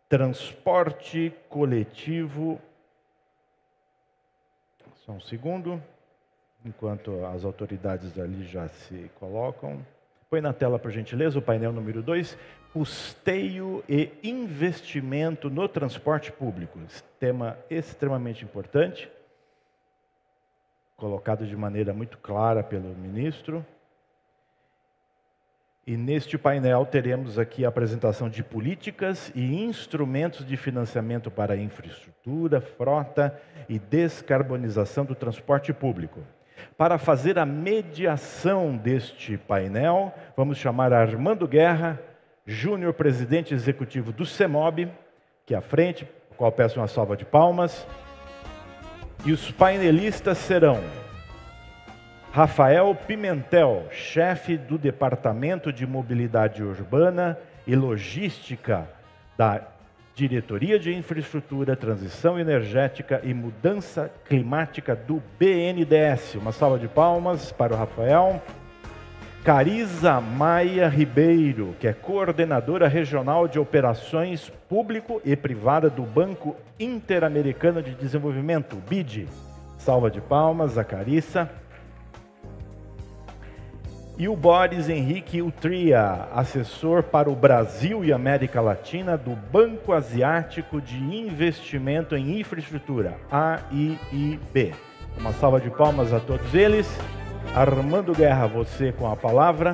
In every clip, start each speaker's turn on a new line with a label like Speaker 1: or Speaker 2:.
Speaker 1: transporte coletivo. Só um segundo, enquanto as autoridades ali já se colocam. Põe na tela, por gentileza, o painel número 2. Custeio e investimento no transporte público. Esse tema extremamente importante, colocado de maneira muito clara pelo ministro. E neste painel teremos aqui a apresentação de políticas e instrumentos de financiamento para a infraestrutura, frota e descarbonização do transporte público. Para fazer a mediação deste painel, vamos chamar Armando Guerra, Júnior, presidente executivo do CEMOB, aqui à frente, ao qual peço uma salva de palmas. E os painelistas serão Rafael Pimentel, chefe do Departamento de Mobilidade Urbana e Logística da Diretoria de Infraestrutura, Transição Energética e Mudança Climática do BNDES. Uma salva de palmas para o Rafael. Carisa Maia Ribeiro, que é coordenadora regional de operações público e privada do Banco Interamericano de Desenvolvimento, BID. Salva de palmas a Carissa. E o Boris Henrique Utria, assessor para o Brasil e América Latina do Banco Asiático de Investimento em Infraestrutura, AIIB. Uma salva de palmas a todos eles. Armando Guerra, você com a palavra.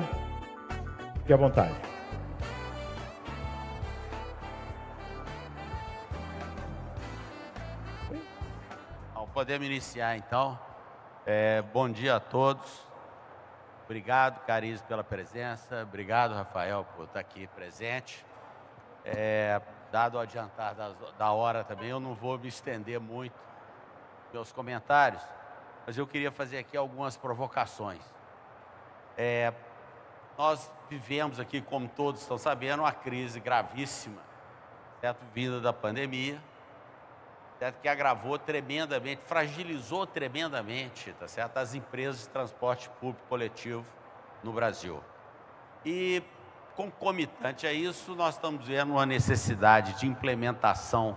Speaker 1: Fique à vontade.
Speaker 2: Podemos iniciar então. Bom dia a todos. Obrigado, Cariz, pela presença. Obrigado, Rafael, por estar aqui presente. Dado o adiantar da hora também, eu não vou me estender muito pelos comentários, mas eu queria fazer aqui algumas provocações. Nós vivemos aqui, como todos estão sabendo, uma crise gravíssima, certo? Vinda da pandemia, certo? Que agravou tremendamente, fragilizou tremendamente, tá certo? As empresas de transporte público coletivo no Brasil. E, concomitante a isso, nós estamos vendo uma necessidade de implementação,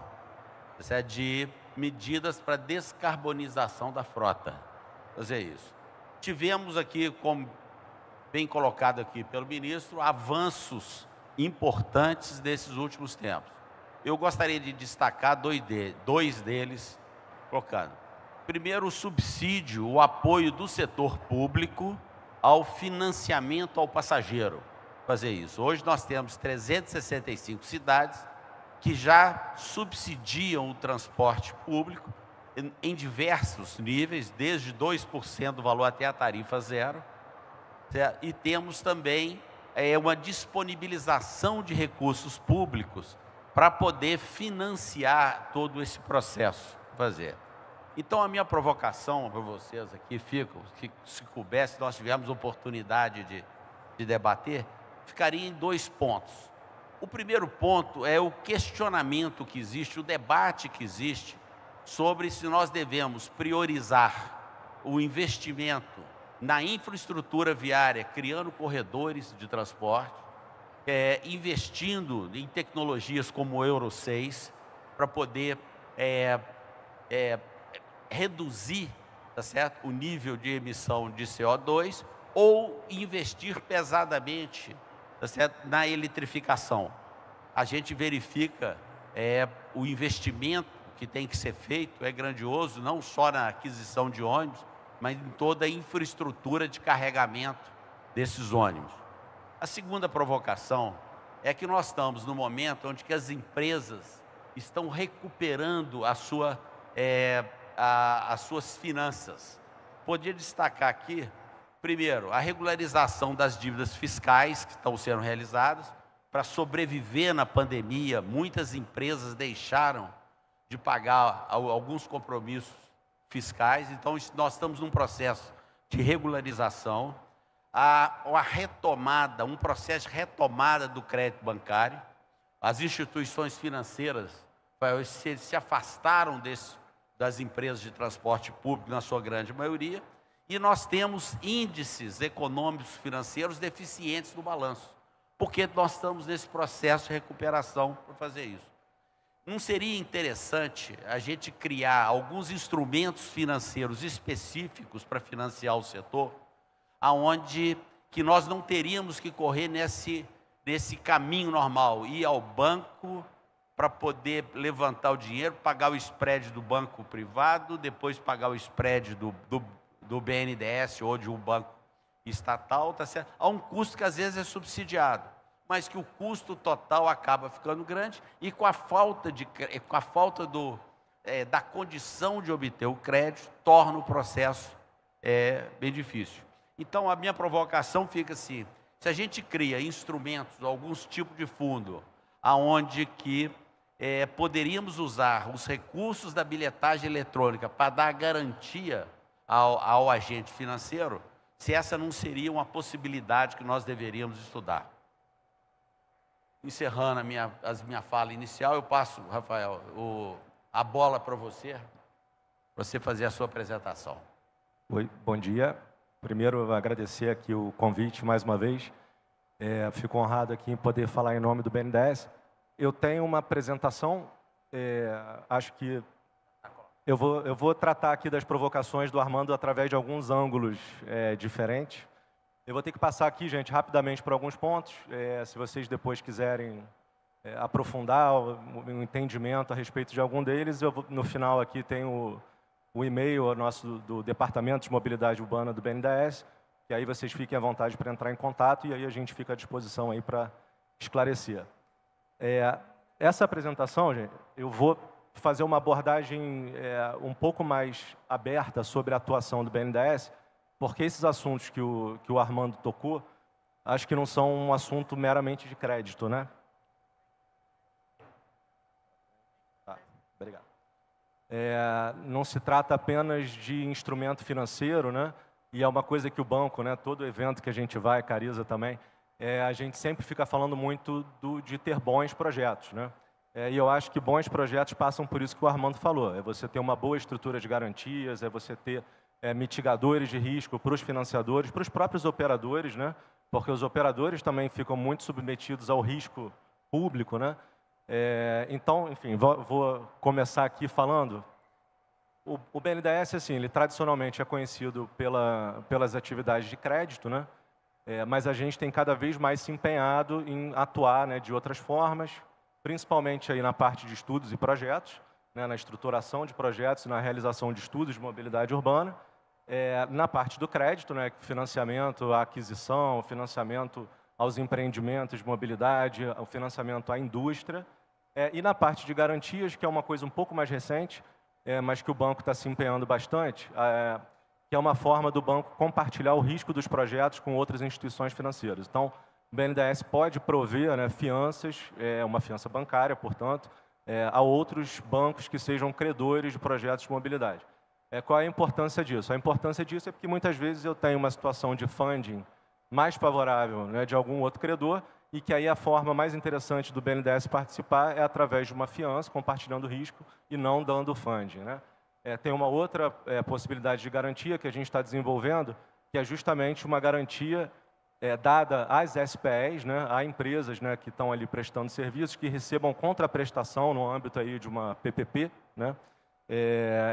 Speaker 2: tá certo? De medidas para descarbonização da frota. Fazer isso. Tivemos aqui, como bem colocado aqui pelo ministro, avanços importantes desses últimos tempos. Eu gostaria de destacar dois deles, colocando. Primeiro, o subsídio, o apoio do setor público ao financiamento ao passageiro. Fazer isso. Hoje nós temos 365 cidades que já subsidiam o transporte público em diversos níveis, desde 2% do valor até a tarifa zero. Certo? E temos também uma disponibilização de recursos públicos para poder financiar todo esse processo. Fazer. Então, a minha provocação para vocês aqui fica, que se coubesse, nós tivemos oportunidade de debater, ficaria em dois pontos. O primeiro ponto é o questionamento que existe, o debate que existe sobre se nós devemos priorizar o investimento na infraestrutura viária, criando corredores de transporte, investindo em tecnologias como o Euro 6, para poder reduzir, tá certo, o nível de emissão de CO2, ou investir pesadamente, tá certo, na eletrificação. A gente verifica o investimento que tem que ser feito, é grandioso, não só na aquisição de ônibus, mas em toda a infraestrutura de carregamento desses ônibus. A segunda provocação é que nós estamos no momento onde que as empresas estão recuperando as suas finanças. Podia destacar aqui, primeiro, a regularização das dívidas fiscais que estão sendo realizadas. Para sobreviver na pandemia, muitas empresas deixaram de pagar alguns compromissos fiscais, então nós estamos num processo de regularização, uma retomada, um processo de retomada do crédito bancário. As instituições financeiras se afastaram das empresas de transporte público, na sua grande maioria, e nós temos índices econômicos financeiros deficientes no balanço, porque nós estamos nesse processo de recuperação para fazer isso. não seria interessante a gente criar alguns instrumentos financeiros específicos para financiar o setor, aonde que nós não teríamos que correr nesse caminho normal, ir ao banco para poder levantar o dinheiro, pagar o spread do banco privado, depois pagar o spread do BNDES ou de um banco estatal, tá certo? Há um custo que às vezes é subsidiado, mas que o custo total acaba ficando grande e com a falta da condição de obter o crédito, torna o processo bem difícil. Então, a minha provocação fica assim: se a gente cria instrumentos, alguns tipos de fundo, aonde que poderíamos usar os recursos da bilhetagem eletrônica para dar garantia ao agente financeiro, se essa não seria uma possibilidade que nós deveríamos estudar. Encerrando a minha fala inicial, eu passo, Rafael, a bola para você fazer a sua apresentação.
Speaker 3: Oi, bom dia. Primeiro, agradecer aqui o convite mais uma vez. Fico honrado aqui em poder falar em nome do BNDES. Eu tenho uma apresentação, acho que eu vou tratar aqui das provocações do Armando através de alguns ângulos diferentes. Eu vou ter que passar aqui, gente, rapidamente por alguns pontos. Se vocês depois quiserem aprofundar o entendimento a respeito de algum deles, no final aqui tem o e-mail nosso do Departamento de Mobilidade Urbana do BNDES, que aí vocês fiquem à vontade para entrar em contato e aí a gente fica à disposição aí para esclarecer. Essa apresentação, gente, eu vou fazer uma abordagem um pouco mais aberta sobre a atuação do BNDES, porque esses assuntos que o Armando tocou, acho que não são um assunto meramente de crédito, né? Tá, obrigado. Não se trata apenas de instrumento financeiro, né? E é uma coisa que o banco, né, todo evento que a gente vai, Cariza também, a gente sempre fica falando muito de ter bons projetos, né? E eu acho que bons projetos passam por isso que o Armando falou. É você ter uma boa estrutura de garantias, é você ter mitigadores de risco para os financiadores, para os próprios operadores, né? Porque os operadores também ficam muito submetidos ao risco público, né? Então, enfim, vou começar aqui falando. O BNDES, assim, ele tradicionalmente é conhecido pelas atividades de crédito, né? Mas a gente tem cada vez mais se empenhado em atuar, né, de outras formas, principalmente aí na parte de estudos e projetos, né, na estruturação de projetos e na realização de estudos de mobilidade urbana, na parte do crédito, né, financiamento à aquisição, financiamento aos empreendimentos de mobilidade, o financiamento à indústria, e na parte de garantias, que é uma coisa um pouco mais recente, mas que o banco está se empenhando bastante, que é uma forma do banco compartilhar o risco dos projetos com outras instituições financeiras. Então, o BNDES pode prover, né, fianças, uma fiança bancária, portanto, a outros bancos que sejam credores de projetos de mobilidade. Qual é a importância disso? A importância disso é porque muitas vezes eu tenho uma situação de funding mais favorável, né, de algum outro credor, e que aí a forma mais interessante do BNDES participar é através de uma fiança, compartilhando o risco e não dando funding, né? Tem uma outra possibilidade de garantia que a gente está desenvolvendo, que é justamente uma garantia dada às SPEs, né, a empresas, né, que estão ali prestando serviços, que recebam contraprestação no âmbito aí de uma PPP, né?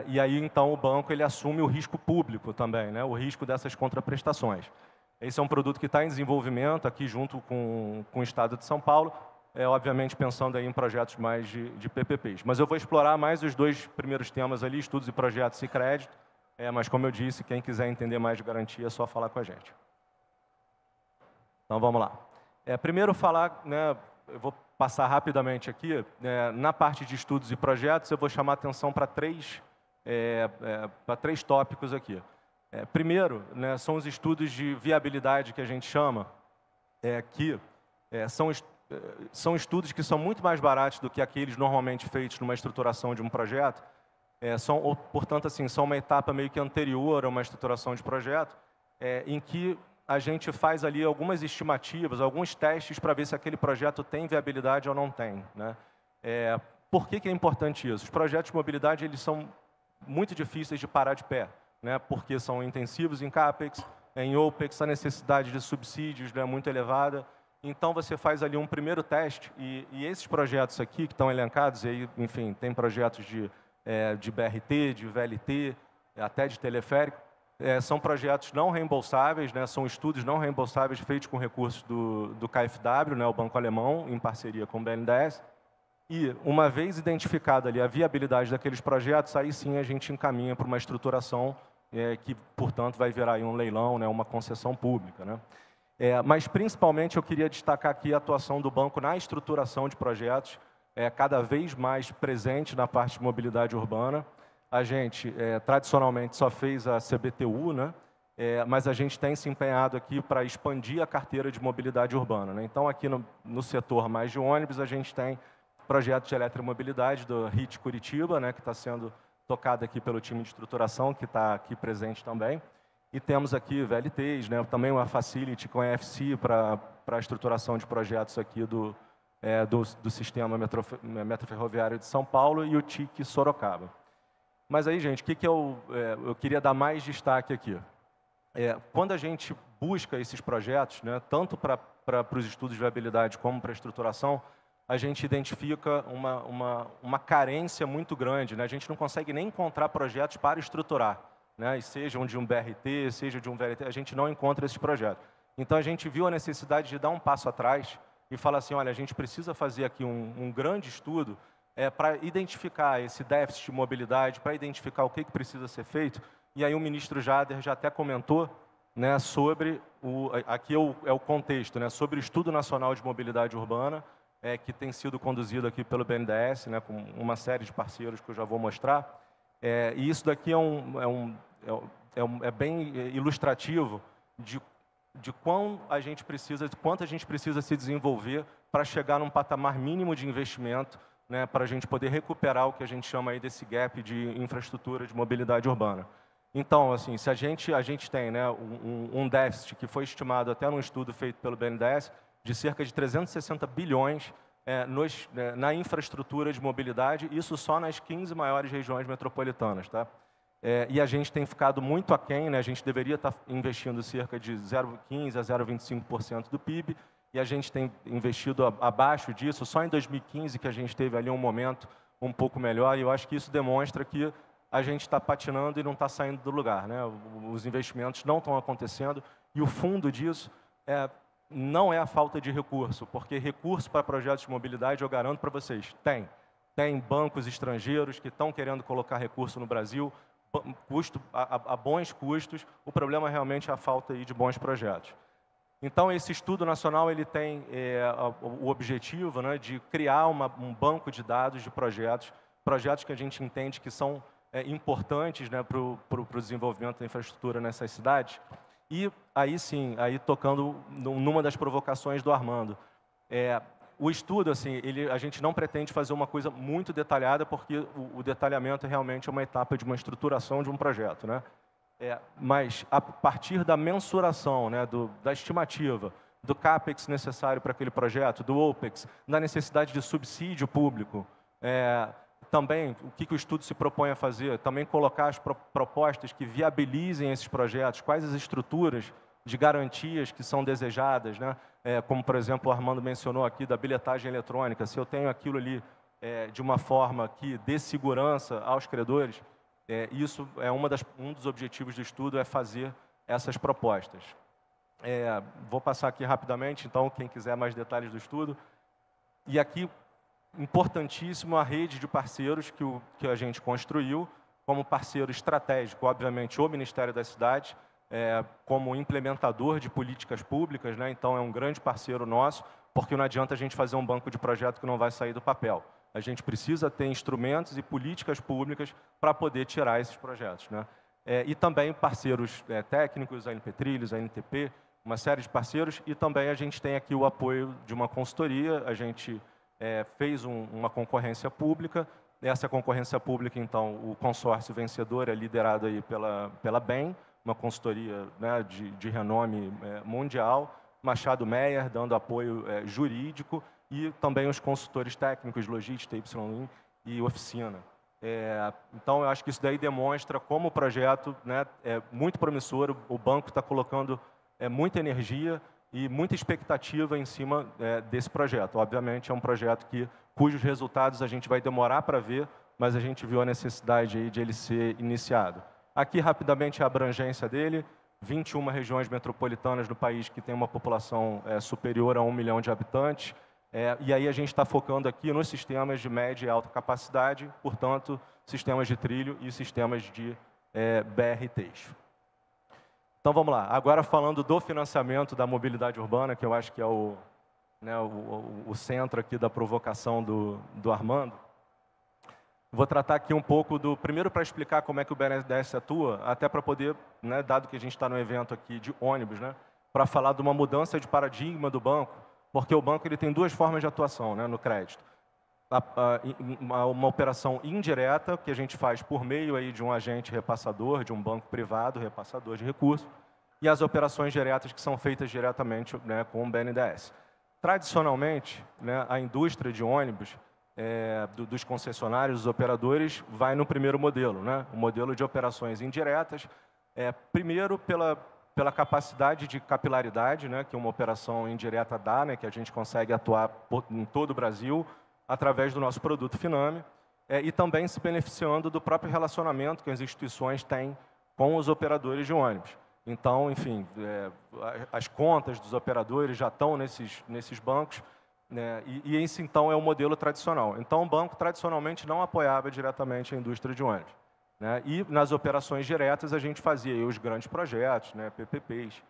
Speaker 3: E aí, então, o banco ele assume o risco público também, né, o risco dessas contraprestações. Esse é um produto que está em desenvolvimento aqui junto com o Estado de São Paulo, obviamente pensando aí em projetos mais de PPPs. Mas eu vou explorar mais os dois primeiros temas ali, estudos e projetos e crédito, mas como eu disse, quem quiser entender mais de garantia é só falar com a gente. Então vamos lá. Primeiro falar, né, eu vou passar rapidamente aqui, na parte de estudos e projetos eu vou chamar a atenção para três tópicos aqui. Primeiro, né, são os estudos de viabilidade que a gente chama, que são estudos que são muito mais baratos do que aqueles normalmente feitos numa estruturação de um projeto, portanto, assim, são uma etapa meio que anterior a uma estruturação de projeto, em que a gente faz ali algumas estimativas, alguns testes para ver se aquele projeto tem viabilidade ou não tem, né? Por que é importante isso? Os projetos de mobilidade eles são muito difíceis de parar de pé, né? Porque são intensivos em CAPEX, em OPEX, a necessidade de subsídios, né, muito elevada. Então, você faz ali um primeiro teste e esses projetos aqui que estão elencados, e aí, enfim, tem projetos de BRT, de VLT, até de teleférico, são projetos não reembolsáveis, né, são estudos não reembolsáveis feitos com recursos do KfW, né, o Banco Alemão, em parceria com o BNDES. E, uma vez identificada ali a viabilidade daqueles projetos, aí sim a gente encaminha para uma estruturação que, portanto, vai virar aí um leilão, né, uma concessão pública, né. Mas, principalmente, eu queria destacar aqui a atuação do banco na estruturação de projetos, cada vez mais presente na parte de mobilidade urbana. A gente, tradicionalmente, só fez a CBTU, né? Mas a gente tem se empenhado aqui para expandir a carteira de mobilidade urbana, né? Então, aqui no setor mais de ônibus, a gente tem projeto de eletromobilidade do HIT Curitiba, né, que está sendo tocado aqui pelo time de estruturação, que está aqui presente também. E temos aqui VLTs, né, também uma facility com a EFC para a estruturação de projetos aqui do sistema metroferroviário de São Paulo e o TIC Sorocaba. Mas aí, gente, o que eu queria dar mais destaque aqui? Quando a gente busca esses projetos, né, tanto para os estudos de viabilidade como para a estruturação, a gente identifica uma carência muito grande, né? A gente não consegue nem encontrar projetos para estruturar, né? E sejam de um BRT, seja de um VLT, a gente não encontra esses projetos. Então, a gente viu a necessidade de dar um passo atrás e falar assim, olha, a gente precisa fazer aqui um grande estudo para identificar esse déficit de mobilidade, para identificar o que precisa ser feito. E aí o ministro Jader já até comentou, né, sobre, aqui é o contexto, né, sobre o Estudo Nacional de Mobilidade Urbana, que tem sido conduzido aqui pelo BNDES, né, com uma série de parceiros que eu já vou mostrar. E isso daqui é bem ilustrativo de quanto a gente precisa se desenvolver para chegar num patamar mínimo de investimento, né, para a gente poder recuperar o que a gente chama aí desse gap de infraestrutura de mobilidade urbana. Então, assim, se a gente tem, né, um déficit que foi estimado até num estudo feito pelo BNDES de cerca de 360 bilhões na infraestrutura de mobilidade, isso só nas 15 maiores regiões metropolitanas, tá? E a gente tem ficado muito aquém, né? A gente deveria estar investindo cerca de 0,15% a 0,25% do PIB, e a gente tem investido abaixo disso. Só em 2015 que a gente teve ali um momento um pouco melhor, e eu acho que isso demonstra que a gente está patinando e não está saindo do lugar, né? Os investimentos não estão acontecendo, e o fundo disso não é a falta de recurso, porque recurso para projetos de mobilidade, eu garanto para vocês, tem bancos estrangeiros que estão querendo colocar recurso no Brasil, a bons custos. O problema realmente é a falta aí de bons projetos. Então, esse estudo nacional ele tem o objetivo, né, de criar um banco de dados de projetos que a gente entende que são importantes, né, para o desenvolvimento da infraestrutura nessas cidades. E aí sim, aí tocando numa das provocações do Armando, o estudo, assim, a gente não pretende fazer uma coisa muito detalhada, porque o detalhamento realmente é uma etapa de uma estruturação de um projeto, né? Mas a partir da mensuração, né, da estimativa, do CAPEX necessário para aquele projeto, do OPEX, da necessidade de subsídio público, também o que o estudo se propõe a fazer, também colocar as propostas que viabilizem esses projetos, quais as estruturas de garantias que são desejadas, né? Como, por exemplo, o Armando mencionou aqui da bilhetagem eletrônica. Se eu tenho aquilo ali de uma forma que dê segurança aos credores, isso é um dos objetivos do estudo, é fazer essas propostas. Vou passar aqui rapidamente, então, quem quiser mais detalhes do estudo. E aqui, importantíssimo, a rede de parceiros que a gente construiu, como parceiro estratégico, obviamente, o Ministério das Cidades, como implementador de políticas públicas, né? Então é um grande parceiro nosso, porque não adianta a gente fazer um banco de projeto que não vai sair do papel. A gente precisa ter instrumentos e políticas públicas para poder tirar esses projetos, né? E também parceiros técnicos, a ANP Trilhos, a NTP, uma série de parceiros, e também a gente tem aqui o apoio de uma consultoria. A gente fez uma concorrência pública. Essa concorrência pública, então, o consórcio vencedor é liderado aí pela BEM, uma consultoria, né, de renome mundial, Machado Meyer dando apoio jurídico, e também os consultores técnicos, Logista, YIN e Oficina. Então, eu acho que isso daí demonstra como o projeto, né, é muito promissor. O banco está colocando muita energia e muita expectativa em cima desse projeto. Obviamente, é um projeto cujos resultados a gente vai demorar para ver, mas a gente viu a necessidade aí de ele ser iniciado. Aqui, rapidamente, a abrangência dele: 21 regiões metropolitanas no país que tem uma população superior a 1 milhão de habitantes. E aí a gente está focando aqui nos sistemas de média e alta capacidade, portanto, sistemas de trilho e sistemas de BRTs. Então, vamos lá. Agora, falando do financiamento da mobilidade urbana, que eu acho que é o centro aqui da provocação do Armando. Vou tratar aqui um pouco primeiro para explicar como é que o BNDES atua, até para poder, dado que a gente está no evento aqui de ônibus, para falar de uma mudança de paradigma do banco, porque o banco ele tem duas formas de atuação no crédito. Uma operação indireta, que a gente faz por meio aí de um agente repassador, de um banco privado, repassador de recursos, e as operações diretas que são feitas diretamente com o BNDES. Tradicionalmente, a indústria de ônibus, dos concessionários, dos operadores, vai no primeiro modelo, o modelo de operações indiretas, primeiro pela capacidade de capilaridade, que uma operação indireta dá, que a gente consegue atuar em todo o Brasil, através do nosso produto Finame, e também se beneficiando do próprio relacionamento que as instituições têm com os operadores de ônibus. Então, enfim, as contas dos operadores já estão nesses bancos, e esse, então, é o modelo tradicional. Então, o banco, tradicionalmente, não apoiava diretamente a indústria de ônibus. E nas operações diretas, a gente fazia aí os grandes projetos, PPPs,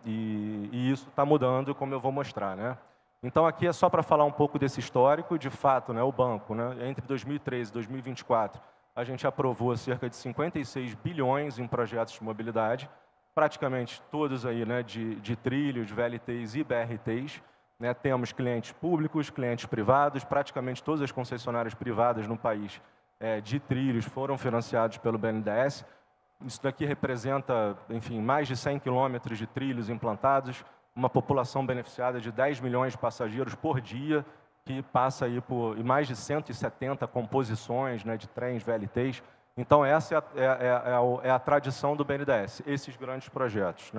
Speaker 3: e isso está mudando, como eu vou mostrar. Então, aqui é só para falar um pouco desse histórico. De fato, o banco, entre 2013 e 2024, a gente aprovou cerca de 56 bilhões em projetos de mobilidade, praticamente todos aí, de trilhos, VLTs e BRTs. Temos clientes públicos, clientes privados, praticamente todas as concessionárias privadas no país de trilhos foram financiados pelo BNDES. Isso daqui representa, enfim, mais de 100 quilômetros de trilhos implantados, uma população beneficiada de 10 milhões de passageiros por dia, que passa aí por mais de 170 composições de trens, VLTs. Então, essa é a tradição do BNDES, esses grandes projetos.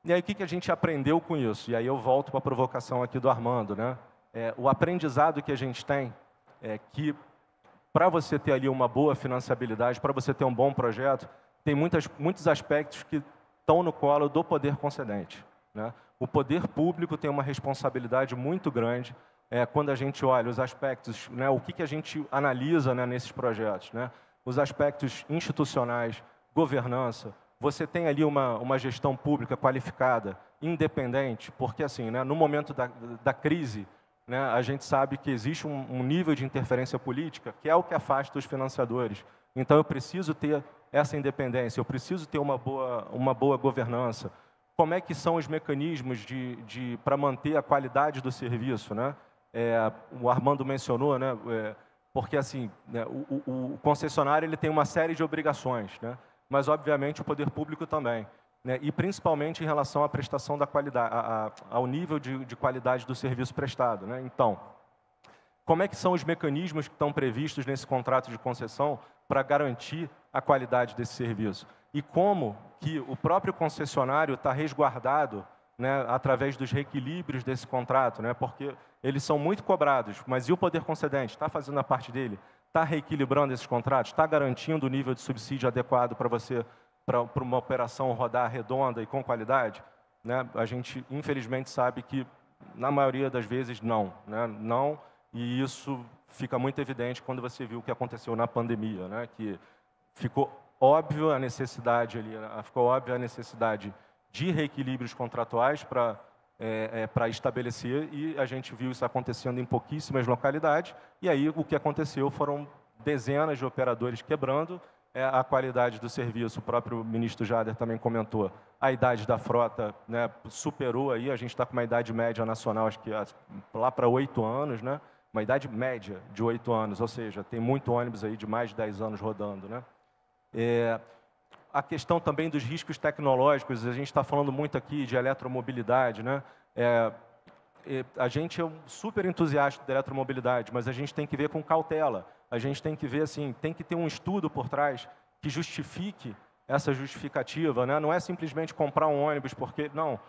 Speaker 3: E aí, o que a gente aprendeu com isso? E aí eu volto para a provocação aqui do Armando. O aprendizado que a gente tem é que, para você ter ali uma boa financiabilidade, para você ter um bom projeto, tem muitos aspectos que estão no colo do poder concedente. O poder público tem uma responsabilidade muito grande quando a gente olha os aspectos, o que a gente analisa nesses projetos. Os aspectos institucionais, governança. Você tem ali uma gestão pública qualificada, independente, porque assim, no momento da crise, a gente sabe que existe um nível de interferência política que é o que afasta os financiadores. Então, eu preciso ter essa independência, eu preciso ter uma boa governança. Como é que são os mecanismos para manter a qualidade do serviço? O Armando mencionou, porque assim, o concessionário ele tem uma série de obrigações, mas, obviamente, o poder público também. E, principalmente, em relação à prestação da qualidade, ao nível de qualidade do serviço prestado. Então, como é que são os mecanismos que estão previstos nesse contrato de concessão para garantir a qualidade desse serviço? E como que o próprio concessionário está resguardado através dos reequilíbrios desse contrato, porque eles são muito cobrados, mas e o poder concedente? Está fazendo a parte dele? Está reequilibrando esses contratos? Está garantindo o nível de subsídio adequado para você, para uma operação rodar redonda e com qualidade? A gente, infelizmente, sabe que, na maioria das vezes, não. Não, e isso fica muito evidente quando você viu o que aconteceu na pandemia, que ficou óbvio a necessidade ali, ficou óbvia a necessidade de reequilíbrios contratuais para estabelecer, e a gente viu isso acontecendo em pouquíssimas localidades, e aí o que aconteceu foram dezenas de operadores quebrando a qualidade do serviço. O próprio ministro Jader também comentou, a idade da frota superou, aí a gente está com uma idade média nacional, acho que lá para 8 anos, uma idade média de 8 anos, ou seja, tem muito ônibus aí de mais de 10 anos rodando. A questão também dos riscos tecnológicos, a gente está falando muito aqui de eletromobilidade, a gente é um super entusiasta da eletromobilidade, mas a gente tem que ver com cautela, a gente tem que ver assim, tem que ter um estudo por trás que justifique essa justificativa, não é simplesmente comprar um ônibus, porque, não,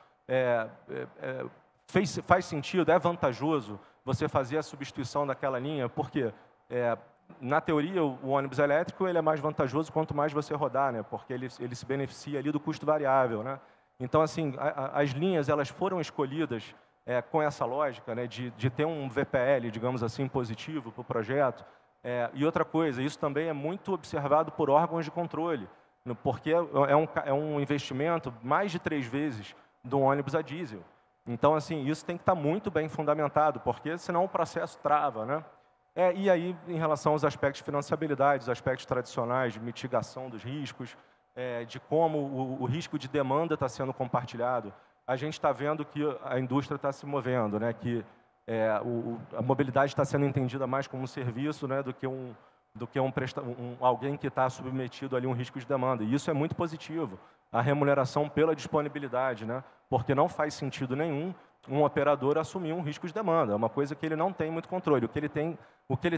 Speaker 3: faz sentido, é vantajoso você fazer a substituição daquela linha, porque, na teoria, o ônibus elétrico ele é mais vantajoso quanto mais você rodar, né? Porque ele se beneficia ali do custo variável, né? Então, assim, as linhas elas foram escolhidas com essa lógica, né, de ter um VPL, digamos assim, positivo para o projeto. E outra coisa, isso também é muito observado por órgãos de controle, porque é um investimento mais de 3 vezes do ônibus a diesel. Então, assim, isso tem que estar muito bem fundamentado, porque senão o processo trava, né? E aí, em relação aos aspectos de financiabilidade, os aspectos tradicionais de mitigação dos riscos, de como o risco de demanda está sendo compartilhado, a gente está vendo que a indústria está se movendo, né? Que a mobilidade está sendo entendida mais como um serviço, né? do que alguém que está submetido ali a um risco de demanda. E isso é muito positivo, a remuneração pela disponibilidade, né? Porque não faz sentido nenhum um operador assumir um risco de demanda. É uma coisa que ele não tem muito controle. O que ele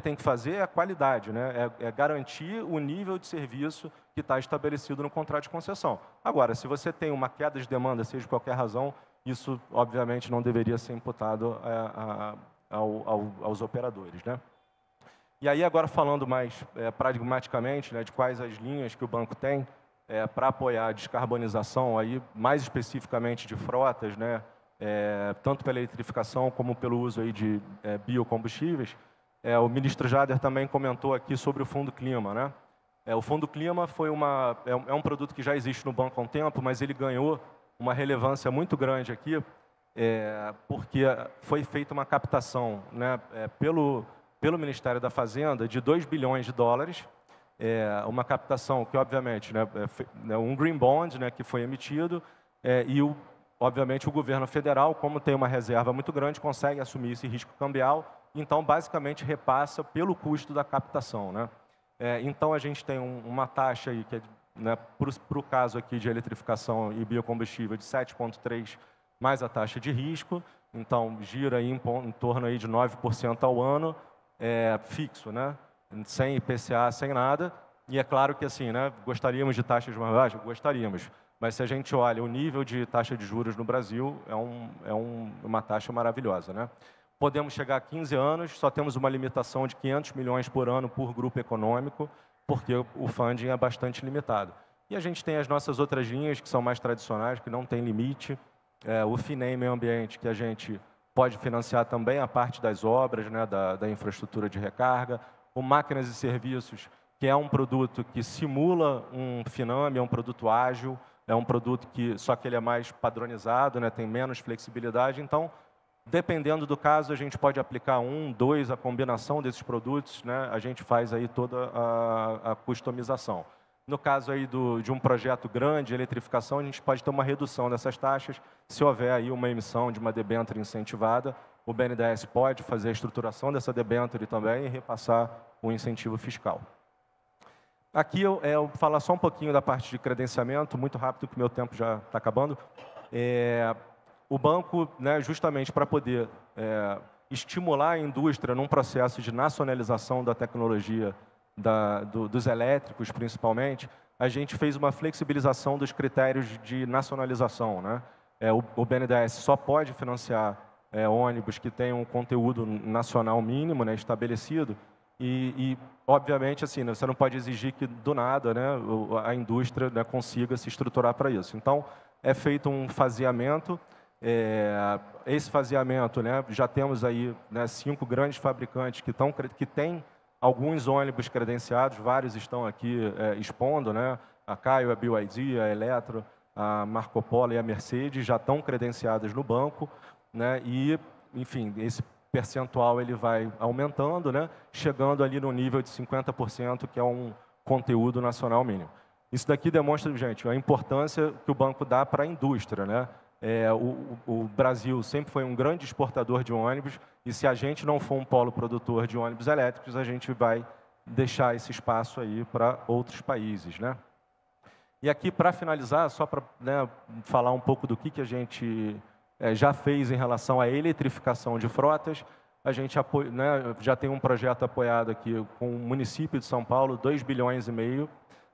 Speaker 3: tem que fazer é a qualidade, né? É garantir o nível de serviço que está estabelecido no contrato de concessão. Agora, se você tem uma queda de demanda, seja por qualquer razão, isso, obviamente, não deveria ser imputado aos operadores, né? E aí, agora, falando mais pragmaticamente, né, de quais as linhas que o banco tem para apoiar a descarbonização, aí, mais especificamente de frotas, né, tanto pela eletrificação como pelo uso aí de biocombustíveis. O ministro Jader também comentou aqui sobre o Fundo Clima, né? O Fundo Clima é um produto que já existe no banco há um tempo, mas ele ganhou uma relevância muito grande aqui, porque foi feita uma captação, né, pelo Ministério da Fazenda de 2 bilhões de dólares, uma captação que, obviamente, né, um green bond, né, que foi emitido, obviamente, o governo federal, como tem uma reserva muito grande, consegue assumir esse risco cambial, então, basicamente, repassa pelo custo da captação, né? Então, a gente tem uma taxa aí, que né, para o caso aqui de eletrificação e biocombustível, de 7,3% mais a taxa de risco, então, gira aí em torno aí de 9% ao ano, fixo, né? Sem IPCA, sem nada. E é claro que, assim, né, gostaríamos de taxas mais baixas? Gostaríamos. Mas se a gente olha o nível de taxa de juros no Brasil, uma taxa maravilhosa, né? Podemos chegar a 15 anos, só temos uma limitação de 500 milhões por ano por grupo econômico, porque o funding é bastante limitado. E a gente tem as nossas outras linhas, que são mais tradicionais, que não tem limite. O FINEM Meio Ambiente, que a gente pode financiar também a parte das obras, né, da infraestrutura de recarga. O Máquinas e Serviços, que é um produto que simula um Finame, é um produto ágil, é um produto só que ele é mais padronizado, né, tem menos flexibilidade. Então, dependendo do caso, a gente pode aplicar 1, 2, a combinação desses produtos, né, a gente faz aí toda a customização. No caso aí de um projeto grande de eletrificação, a gente pode ter uma redução dessas taxas. Se houver aí uma emissão de uma debênture incentivada, o BNDES pode fazer a estruturação dessa debênture também e repassar o incentivo fiscal. Aqui eu vou falar só um pouquinho da parte de credenciamento, muito rápido, que o meu tempo já está acabando. O banco, né, justamente para poder estimular a indústria num processo de nacionalização da tecnologia dos elétricos, principalmente, a gente fez uma flexibilização dos critérios de nacionalização, né? O BNDES só pode financiar ônibus que tenham um conteúdo nacional mínimo, né, estabelecido, e obviamente, assim, né, você não pode exigir que, do nada, né, a indústria, né, consiga se estruturar para isso. Então, é feito um faseamento. Esse faseamento, né, já temos aí, né, 5 grandes fabricantes que têm alguns ônibus credenciados, vários estão aqui expondo, né, a Caio, a BYD, a Eletro, a Marco Polo e a Mercedes já estão credenciadas no banco, né, e, enfim, esse percentual ele vai aumentando, né, chegando ali no nível de 50%, que é um conteúdo nacional mínimo. Isso daqui demonstra, gente, a importância que o banco dá para a indústria, né? O Brasil sempre foi um grande exportador de ônibus, e se a gente não for um polo produtor de ônibus elétricos, a gente vai deixar esse espaço aí para outros países, né? E aqui, para finalizar, só para, né, falar um pouco do que a gente já fez em relação à eletrificação de frotas, a gente né, já tem um projeto apoiado aqui com o município de São Paulo, 2,5 bilhões,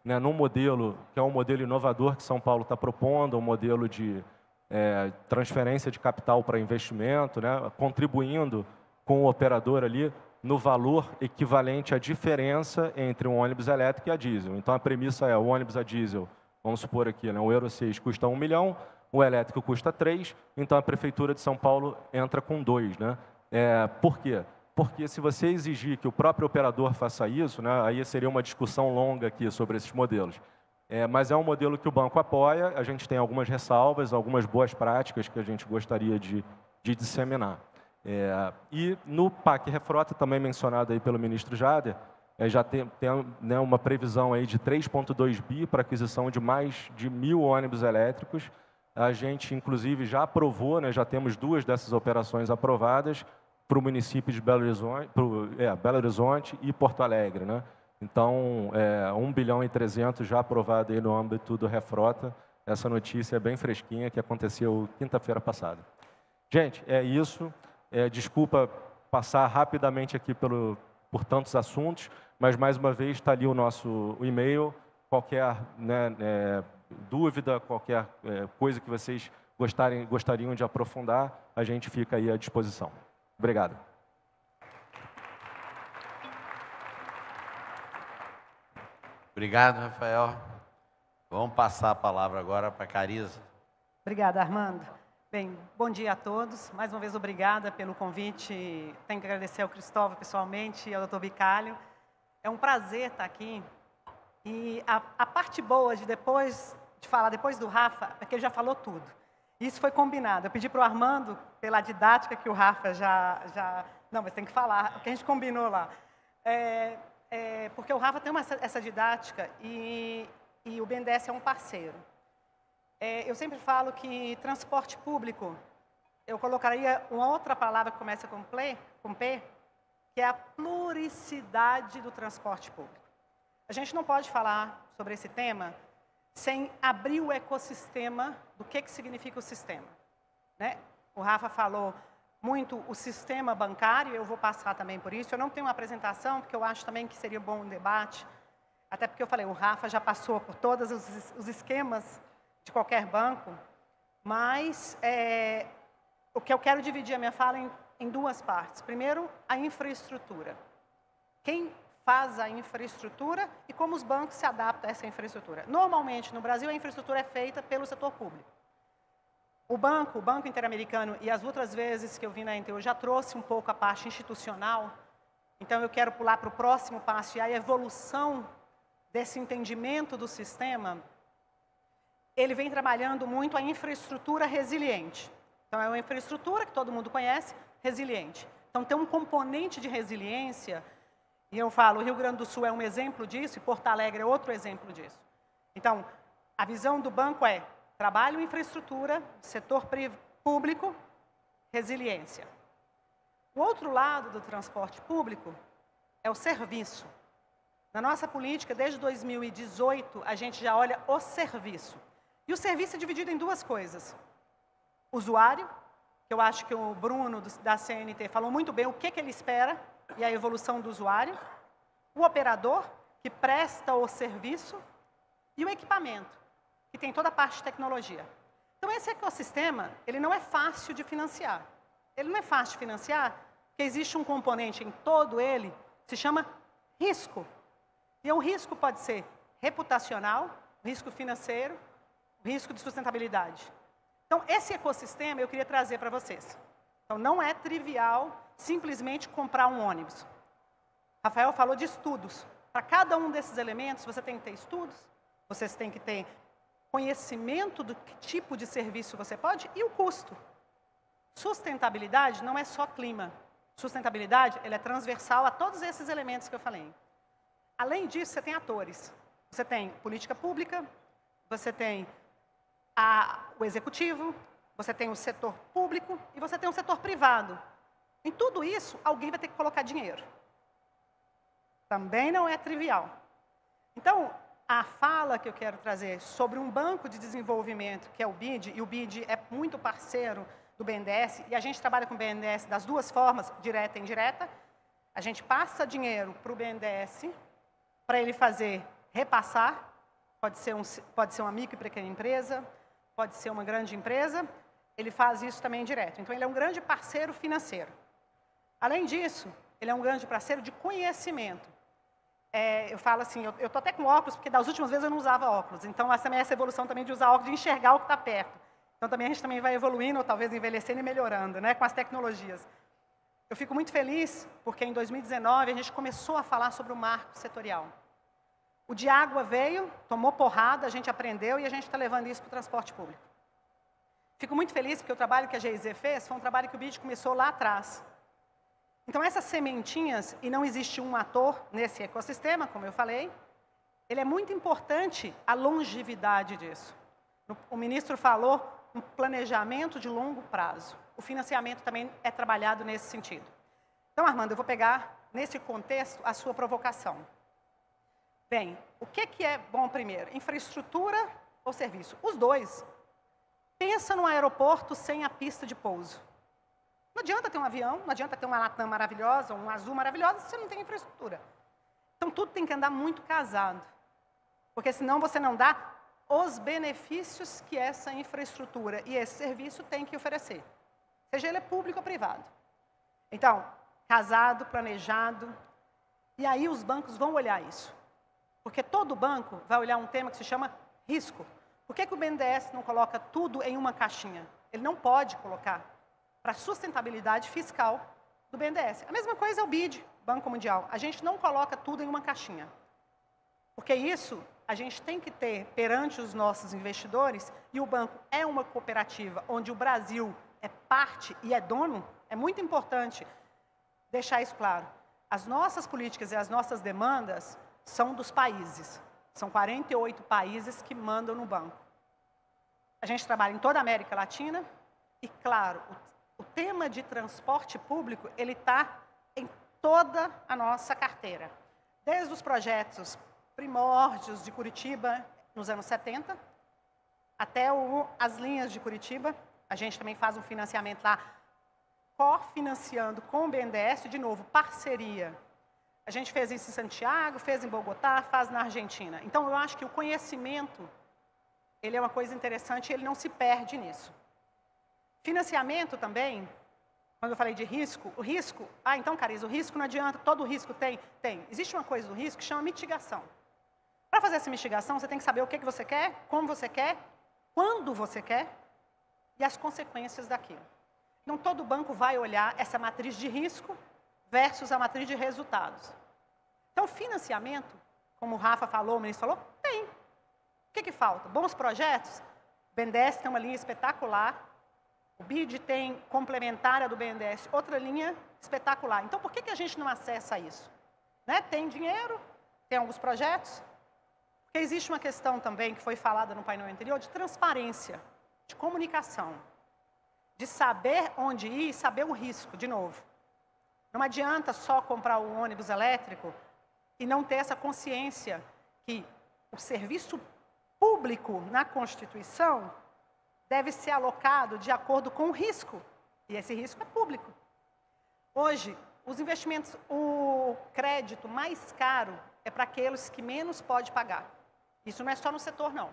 Speaker 3: né, num modelo que é um modelo inovador que São Paulo está propondo, um modelo de transferência de capital para investimento, né, contribuindo com o operador ali no valor equivalente à diferença entre um ônibus elétrico e a diesel. Então, a premissa é, o ônibus a diesel, vamos supor aqui, né, o Euro 6 custa 1 milhão, o elétrico custa 3, então a Prefeitura de São Paulo entra com 2. Né? Por quê? Porque se você exigir que o próprio operador faça isso, né, aí seria uma discussão longa aqui sobre esses modelos. Mas é um modelo que o banco apoia, a gente tem algumas ressalvas, algumas boas práticas que a gente gostaria de disseminar. E no PAC Refrota, também mencionado aí pelo ministro Jader, já tem né, uma previsão aí de 3,2 bi para aquisição de mais de 1.000 ônibus elétricos. A gente, inclusive, já aprovou, né, já temos 2 dessas operações aprovadas para o município de Belo Horizonte e Porto Alegre. Né? Então, 1 bilhão e 300 já aprovado aí no âmbito do Refrota. Essa notícia é bem fresquinha, que aconteceu quinta-feira passada. Gente, é isso. Desculpa passar rapidamente aqui por tantos assuntos, mas, mais uma vez, está ali o nosso e-mail. Qualquer dúvida, qualquer coisa que vocês gostariam de aprofundar, a gente fica aí à disposição. Obrigado.
Speaker 2: Obrigado, Rafael. Vamos passar a palavra agora para a Cariza.
Speaker 4: Obrigada, Armando. Bem, bom dia a todos. Mais uma vez, obrigada pelo convite. Tenho que agradecer ao Cristóvão pessoalmente e ao Dr. Bicalho. É um prazer estar aqui. E a parte boa de falar depois do Rafa é que ele já falou tudo. Isso foi combinado. Eu pedi para o Armando, pela didática que o Rafa já... Não, mas tem que falar, o que a gente combinou lá. Porque o Rafa tem essa didática e o BNDES é um parceiro. Eu sempre falo que transporte público, eu colocaria uma outra palavra que começa com P, que é a pluricidade do transporte público. A gente não pode falar sobre esse tema sem abrir o ecossistema do que significa o sistema. Né? O Rafa falou muito o sistema bancário, eu vou passar também por isso. Eu não tenho uma apresentação, porque eu acho também que seria bom um debate, até porque eu falei, o Rafa já passou por todos os esquemas de qualquer banco, mas o que eu quero dividir a minha fala em 2 partes. Primeiro, a infraestrutura. Quem faz a infraestrutura e como os bancos se adaptam a essa infraestrutura. Normalmente, no Brasil, a infraestrutura é feita pelo setor público. O Banco Interamericano, e as outras vezes que eu vim na NTU, já trouxe um pouco a parte institucional. Então, eu quero pular para o próximo passo, e a evolução desse entendimento do sistema. Ele vem trabalhando muito a infraestrutura resiliente. Então, é uma infraestrutura que todo mundo conhece, resiliente. Então, tem um componente de resiliência, e eu falo, o Rio Grande do Sul é um exemplo disso, e Porto Alegre é outro exemplo disso. Então, a visão do banco é trabalho, infraestrutura, setor público, resiliência. O outro lado do transporte público é o serviço. Na nossa política, desde 2018, a gente já olha o serviço. E o serviço é dividido em 2 coisas. Usuário, que eu acho que o Bruno, da CNT, falou muito bem o que ele espera e a evolução do usuário. O operador, que presta o serviço. E o equipamento, que tem toda a parte de tecnologia. Então, esse ecossistema, ele não é fácil de financiar. Ele não é fácil de financiar, porque existe um componente em todo ele, que se chama risco. E o risco pode ser reputacional, risco financeiro, risco de sustentabilidade. Então, esse ecossistema eu queria trazer para vocês. Então, não é trivial simplesmente comprar um ônibus. Rafael falou de estudos. Para cada um desses elementos, você tem que ter estudos, você tem que ter conhecimento do que tipo de serviço você pode e o custo. Sustentabilidade não é só clima. Sustentabilidade, ele é transversal a todos esses elementos que eu falei. Além disso, você tem atores. Você tem política pública, você tem o executivo, você tem o setor público e você tem o setor privado. Em tudo isso, alguém vai ter que colocar dinheiro. Também não é trivial. Então, a fala que eu quero trazer sobre um banco de desenvolvimento, que é o BID, e o BID é muito parceiro do BNDES, e a gente trabalha com o BNDES das 2 formas, direta e indireta. A gente passa dinheiro para o BNDES, para ele repassar, pode ser uma micro e pequena empresa, pode ser uma grande empresa, ele faz isso também direto. Então, ele é um grande parceiro financeiro. Além disso, ele é um grande parceiro de conhecimento. Eu falo assim, eu estou até com óculos, porque das últimas vezes eu não usava óculos. Então, essa evolução também de usar óculos, de enxergar o que está perto. Então, também a gente também vai evoluindo, ou talvez envelhecendo e melhorando, né, com as tecnologias. Eu fico muito feliz, porque em 2019 a gente começou a falar sobre o marco setorial. O de água veio, tomou porrada, a gente aprendeu e a gente está levando isso para o transporte público. Fico muito feliz porque o trabalho que a GIZ fez foi um trabalho que o BID começou lá atrás. Então, essas sementinhas, e não existe um ator nesse ecossistema, como eu falei, ele é muito importante a longevidade disso. O ministro falou um planejamento de longo prazo. O financiamento também é trabalhado nesse sentido. Então, Armando, eu vou pegar, nesse contexto, a sua provocação. Bem, o que é bom primeiro? Infraestrutura ou serviço? Os dois. Pensa num aeroporto sem a pista de pouso. Não adianta ter um avião, não adianta ter uma Latam maravilhosa, um Azul maravilhosa, se você não tem infraestrutura. Então, tudo tem que andar muito casado. Porque senão você não dá os benefícios que essa infraestrutura e esse serviço tem que oferecer. Seja ele público ou privado. Então, casado, planejado. E aí os bancos vão olhar isso. Porque todo banco vai olhar um tema que se chama risco. Por que o BNDES não coloca tudo em uma caixinha? Ele não pode colocar para a sustentabilidade fiscal do BNDES. A mesma coisa é o BID, Banco Mundial. A gente não coloca tudo em uma caixinha. Porque isso a gente tem que ter perante os nossos investidores, e o banco é uma cooperativa onde o Brasil é parte e é dono, é muito importante deixar isso claro. As nossas políticas e as nossas demandas são dos países. São 48 países que mandam no banco. A gente trabalha em toda a América Latina e, claro, o tema de transporte público, ele está em toda a nossa carteira. Desde os projetos primórdios de Curitiba, nos anos 70, até as linhas de Curitiba. A gente também faz um financiamento lá, cofinanciando com o BNDES, de novo, parceria. A gente fez isso em Santiago, fez em Bogotá, faz na Argentina. Então, eu acho que o conhecimento, ele é uma coisa interessante e ele não se perde nisso. Financiamento também, quando eu falei de risco, o risco... então, Cariza, o risco não adianta, todo risco tem. Tem. Existe uma coisa do risco que chama mitigação. Para fazer essa mitigação, você tem que saber o que você quer, como você quer, quando você quer e as consequências daquilo. Então, todo banco vai olhar essa matriz de risco versus a matriz de resultados. Então, financiamento, como o Rafa falou, o ministro falou, tem. O que falta? Bons projetos? O BNDES tem uma linha espetacular. O BID tem complementar do BNDES, outra linha espetacular. Então, por que a gente não acessa isso? Né? Tem dinheiro, tem alguns projetos. Porque existe uma questão também, que foi falada no painel anterior, de transparência, de comunicação, de saber onde ir e saber o risco, de novo. Não adianta só comprar o ônibus elétrico e não ter essa consciência que o serviço público na Constituição deve ser alocado de acordo com o risco, e esse risco é público. Hoje, os investimentos, o crédito mais caro é para aqueles que menos pode pagar. Isso não é só no setor, não.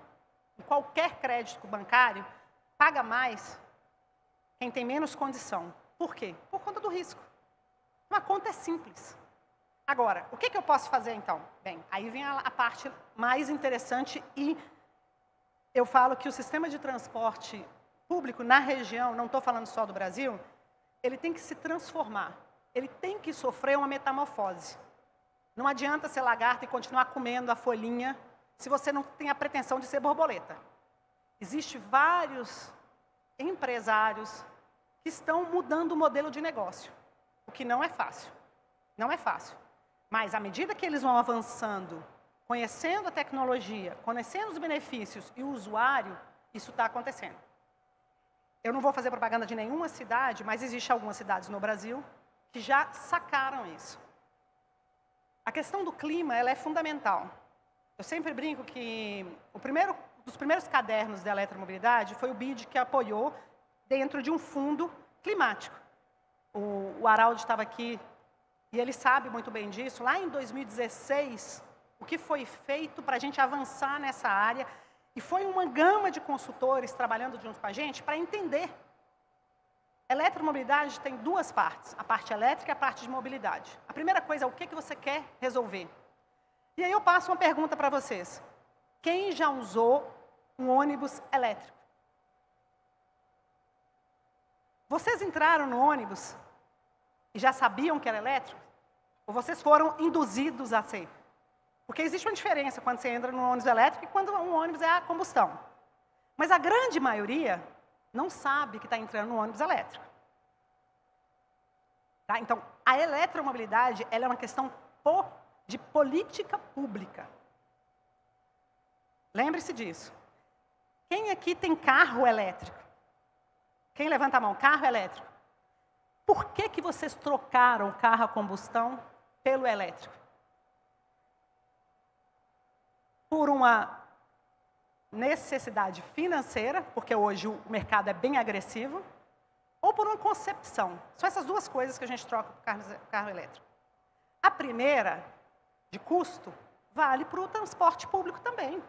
Speaker 4: Em qualquer crédito bancário, paga mais quem tem menos condição. Por quê? Por conta do risco. Uma conta é simples. Agora, o que eu posso fazer, então? Bem, aí vem a parte mais interessante e eu falo que o sistema de transporte público na região, não estou falando só do Brasil, ele tem que se transformar. Ele tem que sofrer uma metamorfose. Não adianta ser lagarta e continuar comendo a folhinha se você não tem a pretensão de ser borboleta. Existem vários empresários que estão mudando o modelo de negócio, o que não é fácil. Não é fácil. Mas, à medida que eles vão avançando, conhecendo a tecnologia, conhecendo os benefícios e o usuário, isso está acontecendo. Eu não vou fazer propaganda de nenhuma cidade, mas existem algumas cidades no Brasil que já sacaram isso. A questão do clima, ela é fundamental. Eu sempre brinco que dos primeiros cadernos da eletromobilidade foi o BID que apoiou dentro de um fundo climático. O Araldo estava aqui e ele sabe muito bem disso. Lá em 2016, o que foi feito para a gente avançar nessa área, e foi uma gama de consultores trabalhando junto com a gente para entender Eletromobilidade tem duas partes, a parte elétrica e a parte de mobilidade. A primeira coisa é o que você quer resolver. E aí eu passo uma pergunta para vocês. Quem já usou um ônibus elétrico? Vocês entraram no ônibus e já sabiam que era elétrico? Ou vocês foram induzidos a ser? Porque existe uma diferença quando você entra no ônibus elétrico e quando um ônibus é a combustão. Mas a grande maioria não sabe que está entrando no ônibus elétrico. Tá? Então, a eletromobilidade ela é uma questão de política pública. Lembre-se disso. Quem aqui tem carro elétrico? Quem levanta a mão? Carro elétrico. Por que vocês trocaram o carro a combustão pelo elétrico? Por uma necessidade financeira, porque hoje o mercado é bem agressivo, ou por uma concepção. São essas duas coisas que a gente troca por carro elétrico. A primeira, de custo, vale para o transporte público também.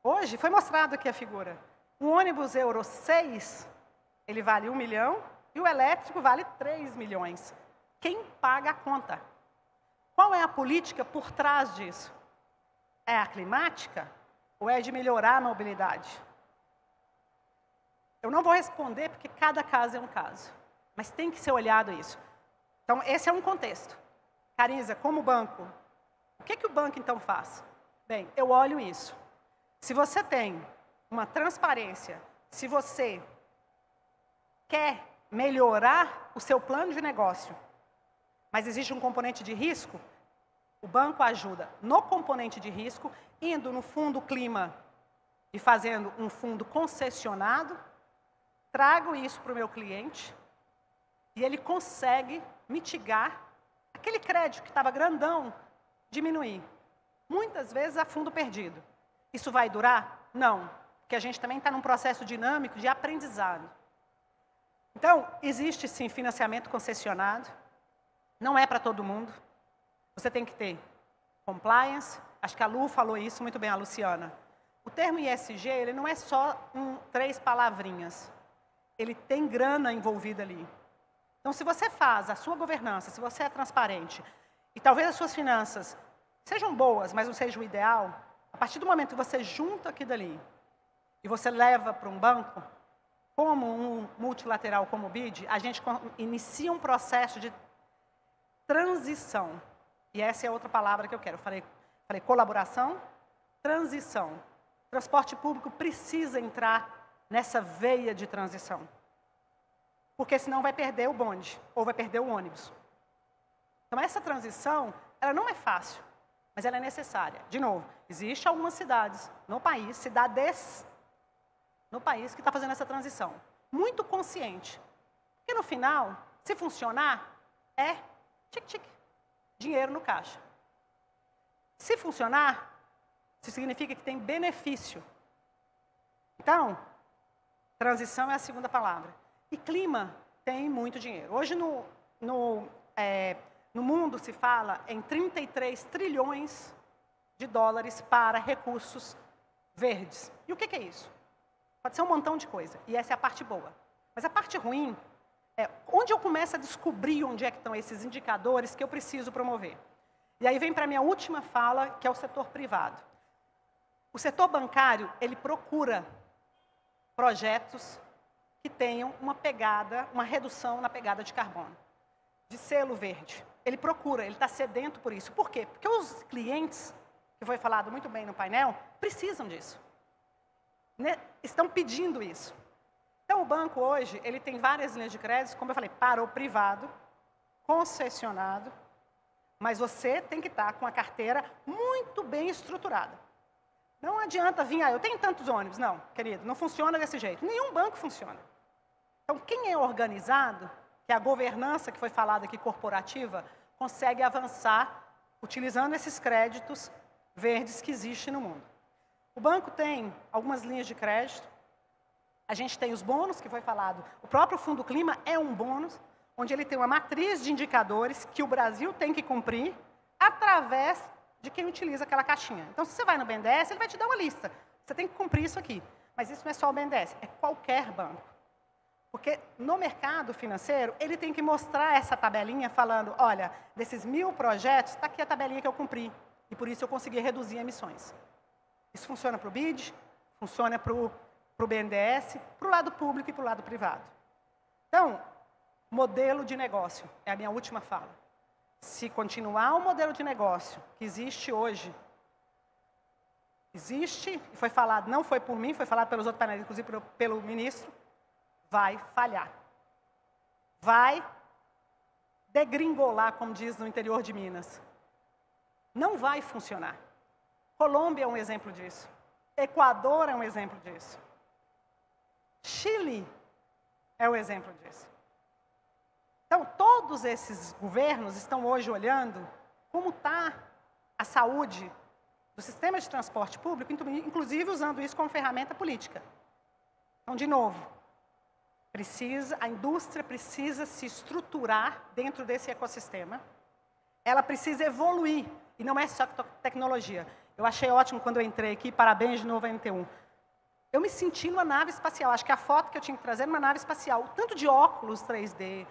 Speaker 4: Hoje, foi mostrado aqui a figura. Um ônibus Euro 6, ele vale 1 milhão, e o elétrico vale 3 milhões. Quem paga a conta? Qual é a política por trás disso? É a climática ou é de melhorar a mobilidade? Eu não vou responder porque cada caso é um caso, mas tem que ser olhado isso. Então, esse é um contexto. Cariza, como banco, o que o banco então faz? Bem, eu olho isso. Se você tem uma transparência, se você quer melhorar o seu plano de negócio, mas existe um componente de risco, o banco ajuda no componente de risco, indo no fundo clima e fazendo um fundo concessionado, trago isso para o meu cliente e ele consegue mitigar aquele crédito que estava grandão, diminuir. Muitas vezes a fundo perdido. Isso vai durar? Não, porque a gente também está num processo dinâmico de aprendizado. Então, existe sim financiamento concessionado, não é para todo mundo. Você tem que ter compliance, acho que a Lu falou isso muito bem, a Luciana. O termo ESG, ele não é só 3 palavrinhas, ele tem grana envolvida ali. Então, se você faz a sua governança, se você é transparente, e talvez as suas finanças sejam boas, mas não seja o ideal, a partir do momento que você junta aquilo dali, e você leva para um banco, como um multilateral como o BID, a gente inicia um processo de transição. E essa é outra palavra que eu quero. Eu falei colaboração, transição. O transporte público precisa entrar nessa veia de transição. Porque senão vai perder o bonde, ou vai perder o ônibus. Então essa transição, ela não é fácil, mas ela é necessária. De novo, existem algumas cidades no país, cidades no país que está fazendo essa transição. Muito consciente. Porque no final, se funcionar, é tic-tic, dinheiro no caixa. Se funcionar, isso significa que tem benefício. Então, transição é a segunda palavra. E clima tem muito dinheiro. Hoje no mundo se fala em 33 trilhões de dólares para recursos verdes. E o que é isso? Pode ser um montão de coisa, e essa é a parte boa. Mas a parte ruim é onde eu começo a descobrir onde é que estão esses indicadores que eu preciso promover. E aí vem para a minha última fala, que é o setor privado. O setor bancário, ele procura projetos que tenham uma redução na pegada de carbono, de selo verde. Ele procura, ele está sedento por isso. Por quê? Porque os clientes, que foi falado muito bem no painel, precisam disso. Estão pedindo isso. Então, o banco hoje, ele tem várias linhas de crédito, como eu falei, para o privado, concessionado, mas você tem que estar com a carteira muito bem estruturada. Não adianta vir, eu tenho tantos ônibus. Não, querido, não funciona desse jeito. Nenhum banco funciona. Então, quem é organizado, que é a governança que foi falada aqui, corporativa, consegue avançar utilizando esses créditos verdes que existem no mundo. O banco tem algumas linhas de crédito, a gente tem os bônus, que foi falado. O próprio Fundo Clima é um bônus, onde ele tem uma matriz de indicadores que o Brasil tem que cumprir através de quem utiliza aquela caixinha. Então, se você vai no BNDES, ele vai te dar uma lista. Você tem que cumprir isso aqui. Mas isso não é só o BNDES, é qualquer banco. Porque no mercado financeiro, ele tem que mostrar essa tabelinha falando, olha, desses 1000 projetos, está aqui a tabelinha que eu cumpri. E por isso eu consegui reduzir emissões. Isso funciona para o BID, funciona para o BNDES, para o lado público e para o lado privado. Então, modelo de negócio, é a minha última fala. Se continuar o modelo de negócio que existe hoje, foi falado, não foi por mim, foi falado pelos outros painéis, inclusive pelo ministro, vai falhar. Vai degringolar, como diz no interior de Minas. Não vai funcionar. Colômbia é um exemplo disso. Equador é um exemplo disso. Chile é um exemplo disso. Então, todos esses governos estão hoje olhando como está a saúde do sistema de transporte público, inclusive usando isso como ferramenta política. Então, de novo, a indústria precisa se estruturar dentro desse ecossistema. Ela precisa evoluir, e não é só tecnologia. Eu achei ótimo quando eu entrei aqui, parabéns de novo à MT1. Eu me senti numa nave espacial, acho que a foto que eu tinha que trazer era uma nave espacial. O tanto de óculos 3D,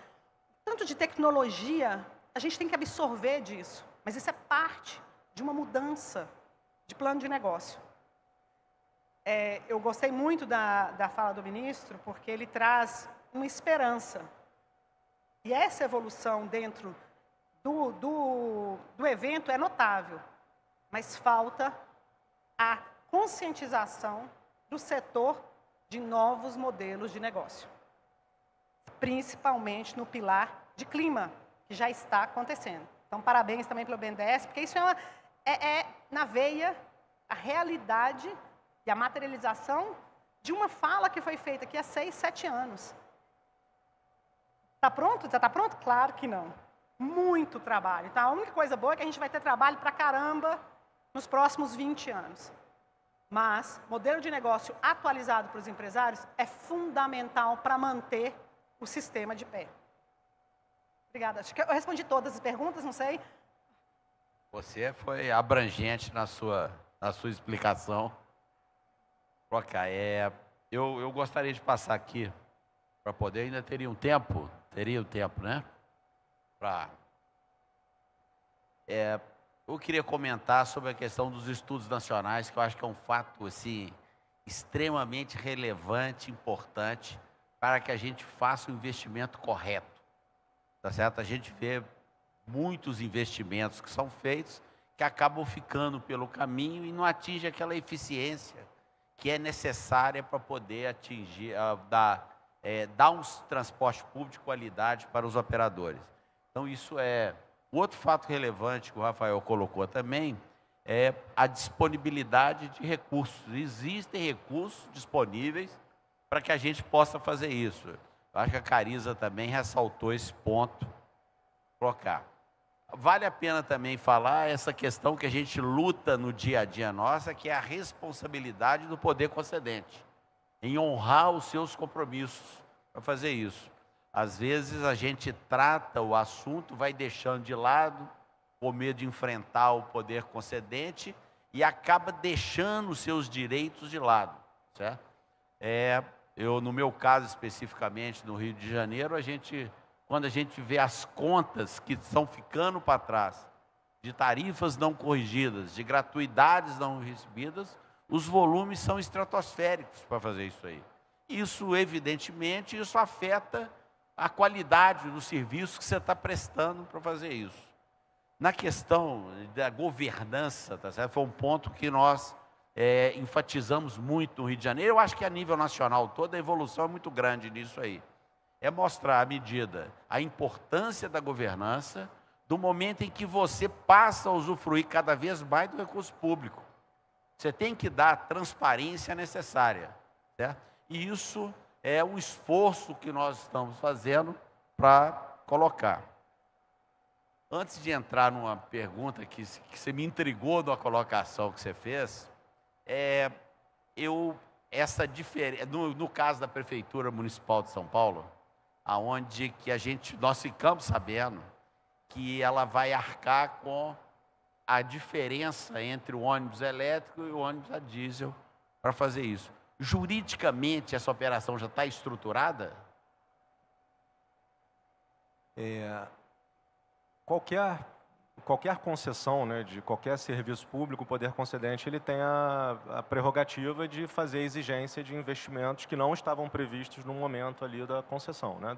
Speaker 4: tanto de tecnologia, a gente tem que absorver disso. Mas isso é parte de uma mudança de plano de negócio. Eu gostei muito da fala do ministro, porque ele traz uma esperança. E essa evolução dentro do evento é notável, mas falta a conscientização do setor de novos modelos de negócio, principalmente no pilar de clima, que já está acontecendo. Então, parabéns também pelo BNDES, porque isso é na veia a realidade e a materialização de uma fala que foi feita aqui há 6, 7 anos. Está pronto? Já está pronto? Claro que não. Muito trabalho. Então, a única coisa boa é que a gente vai ter trabalho para caramba nos próximos 20 anos. Mas, modelo de negócio atualizado para os empresários é fundamental para manter o sistema de pé. Obrigada. Acho que eu respondi todas as perguntas, não sei.
Speaker 2: Você foi abrangente na sua explicação. Troca, eu gostaria de passar aqui para poder, ainda teria um tempo, né? Eu queria comentar sobre a questão dos estudos nacionais, que eu acho que é um fato assim, extremamente relevante, importante, para que a gente faça o investimento correto. Tá certo? A gente vê muitos investimentos que são feitos que acabam ficando pelo caminho e não atingem aquela eficiência que é necessária para poder atingir, dar um transporte público de qualidade para os operadores. Então, isso é... Outro fato relevante que o Rafael colocou também é a disponibilidade de recursos. Existem recursos disponíveis para que a gente possa fazer isso. Eu acho que a Cariza também ressaltou esse ponto. Colocar. Vale a pena também falar essa questão que a gente luta no dia a dia nossa, que é a responsabilidade do poder concedente, em honrar os seus compromissos para fazer isso. Às vezes a gente trata o assunto, vai deixando de lado, com medo de enfrentar o poder concedente e acaba deixando os seus direitos de lado, certo? No meu caso especificamente, no Rio de Janeiro, quando a gente vê as contas que estão ficando para trás, de tarifas não corrigidas, de gratuidades não recebidas, os volumes são estratosféricos para fazer isso aí. Isso, evidentemente, isso afeta a qualidade do serviço que você está prestando para fazer isso. Na questão da governança, tá certo? Foi um ponto que nós enfatizamos muito no Rio de Janeiro. Eu acho que a nível nacional toda a evolução é muito grande nisso aí. É mostrar à medida a importância da governança do momento em que você passa a usufruir cada vez mais do recurso público. Você tem que dar a transparência necessária, certo? E isso é um esforço que nós estamos fazendo para colocar. Antes de entrar numa pergunta que você me intrigou da colocação que você fez, no caso da Prefeitura Municipal de São Paulo, aonde que nós ficamos sabendo que ela vai arcar com a diferença entre o ônibus elétrico e o ônibus a diesel para fazer isso. Juridicamente, essa operação já está estruturada?
Speaker 3: Qualquer concessão, né, de qualquer serviço público, o poder concedente ele tem a prerrogativa de fazer exigência de investimentos que não estavam previstos no momento ali da concessão, né,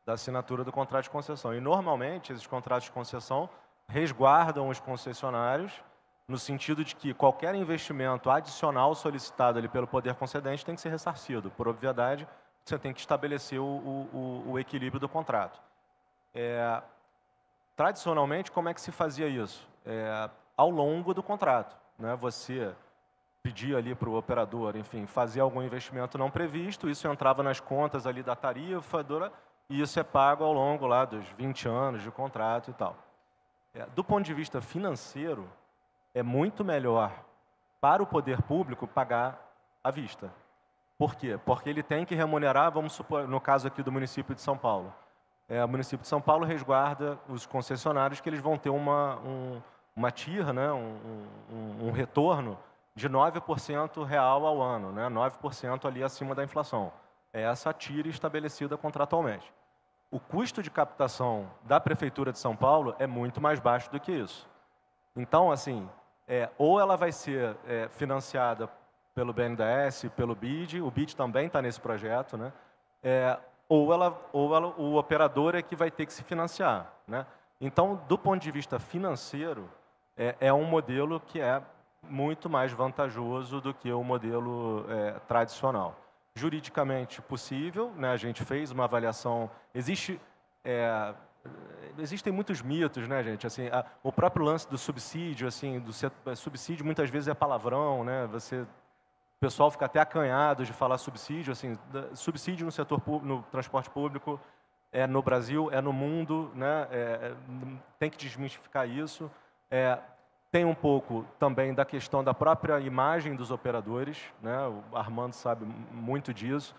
Speaker 3: da assinatura do contrato de concessão. E, normalmente, esses contratos de concessão resguardam os concessionários no sentido de que qualquer investimento adicional solicitado ali pelo poder concedente tem que ser ressarcido. Por obviedade, você tem que estabelecer o equilíbrio do contrato. Tradicionalmente, como é que se fazia isso? Ao longo do contrato, né? Você pedia ali para o operador, enfim, fazer algum investimento não previsto, isso entrava nas contas ali da tarifa, e isso é pago ao longo lá dos 20 anos de contrato e tal. Do ponto de vista financeiro, é muito melhor para o poder público pagar à vista. Por quê? Porque ele tem que remunerar, vamos supor, no caso aqui do município de São Paulo, o município de São Paulo resguarda os concessionários que eles vão ter uma TIR, né, um retorno de 9% real ao ano, né, 9% ali acima da inflação. É essa TIR estabelecida contratualmente. O custo de captação da Prefeitura de São Paulo é muito mais baixo do que isso. Então, assim, ou ela vai ser financiada pelo BNDES, pelo BID, o BID também está nesse projeto, né? O operador é que vai ter que se financiar, né? Então, do ponto de vista financeiro, é um modelo que é muito mais vantajoso do que o modelo tradicional. Juridicamente possível, né? A gente fez uma avaliação. Existem muitos mitos, né, gente? Assim, o próprio lance do subsídio, assim, subsídio muitas vezes é palavrão, né? O pessoal fica até acanhado de falar subsídio, assim, subsídio no setor no transporte público no Brasil, no mundo, né? Tem que desmistificar isso. Tem um pouco também da questão da própria imagem dos operadores, né? O Armando sabe muito disso.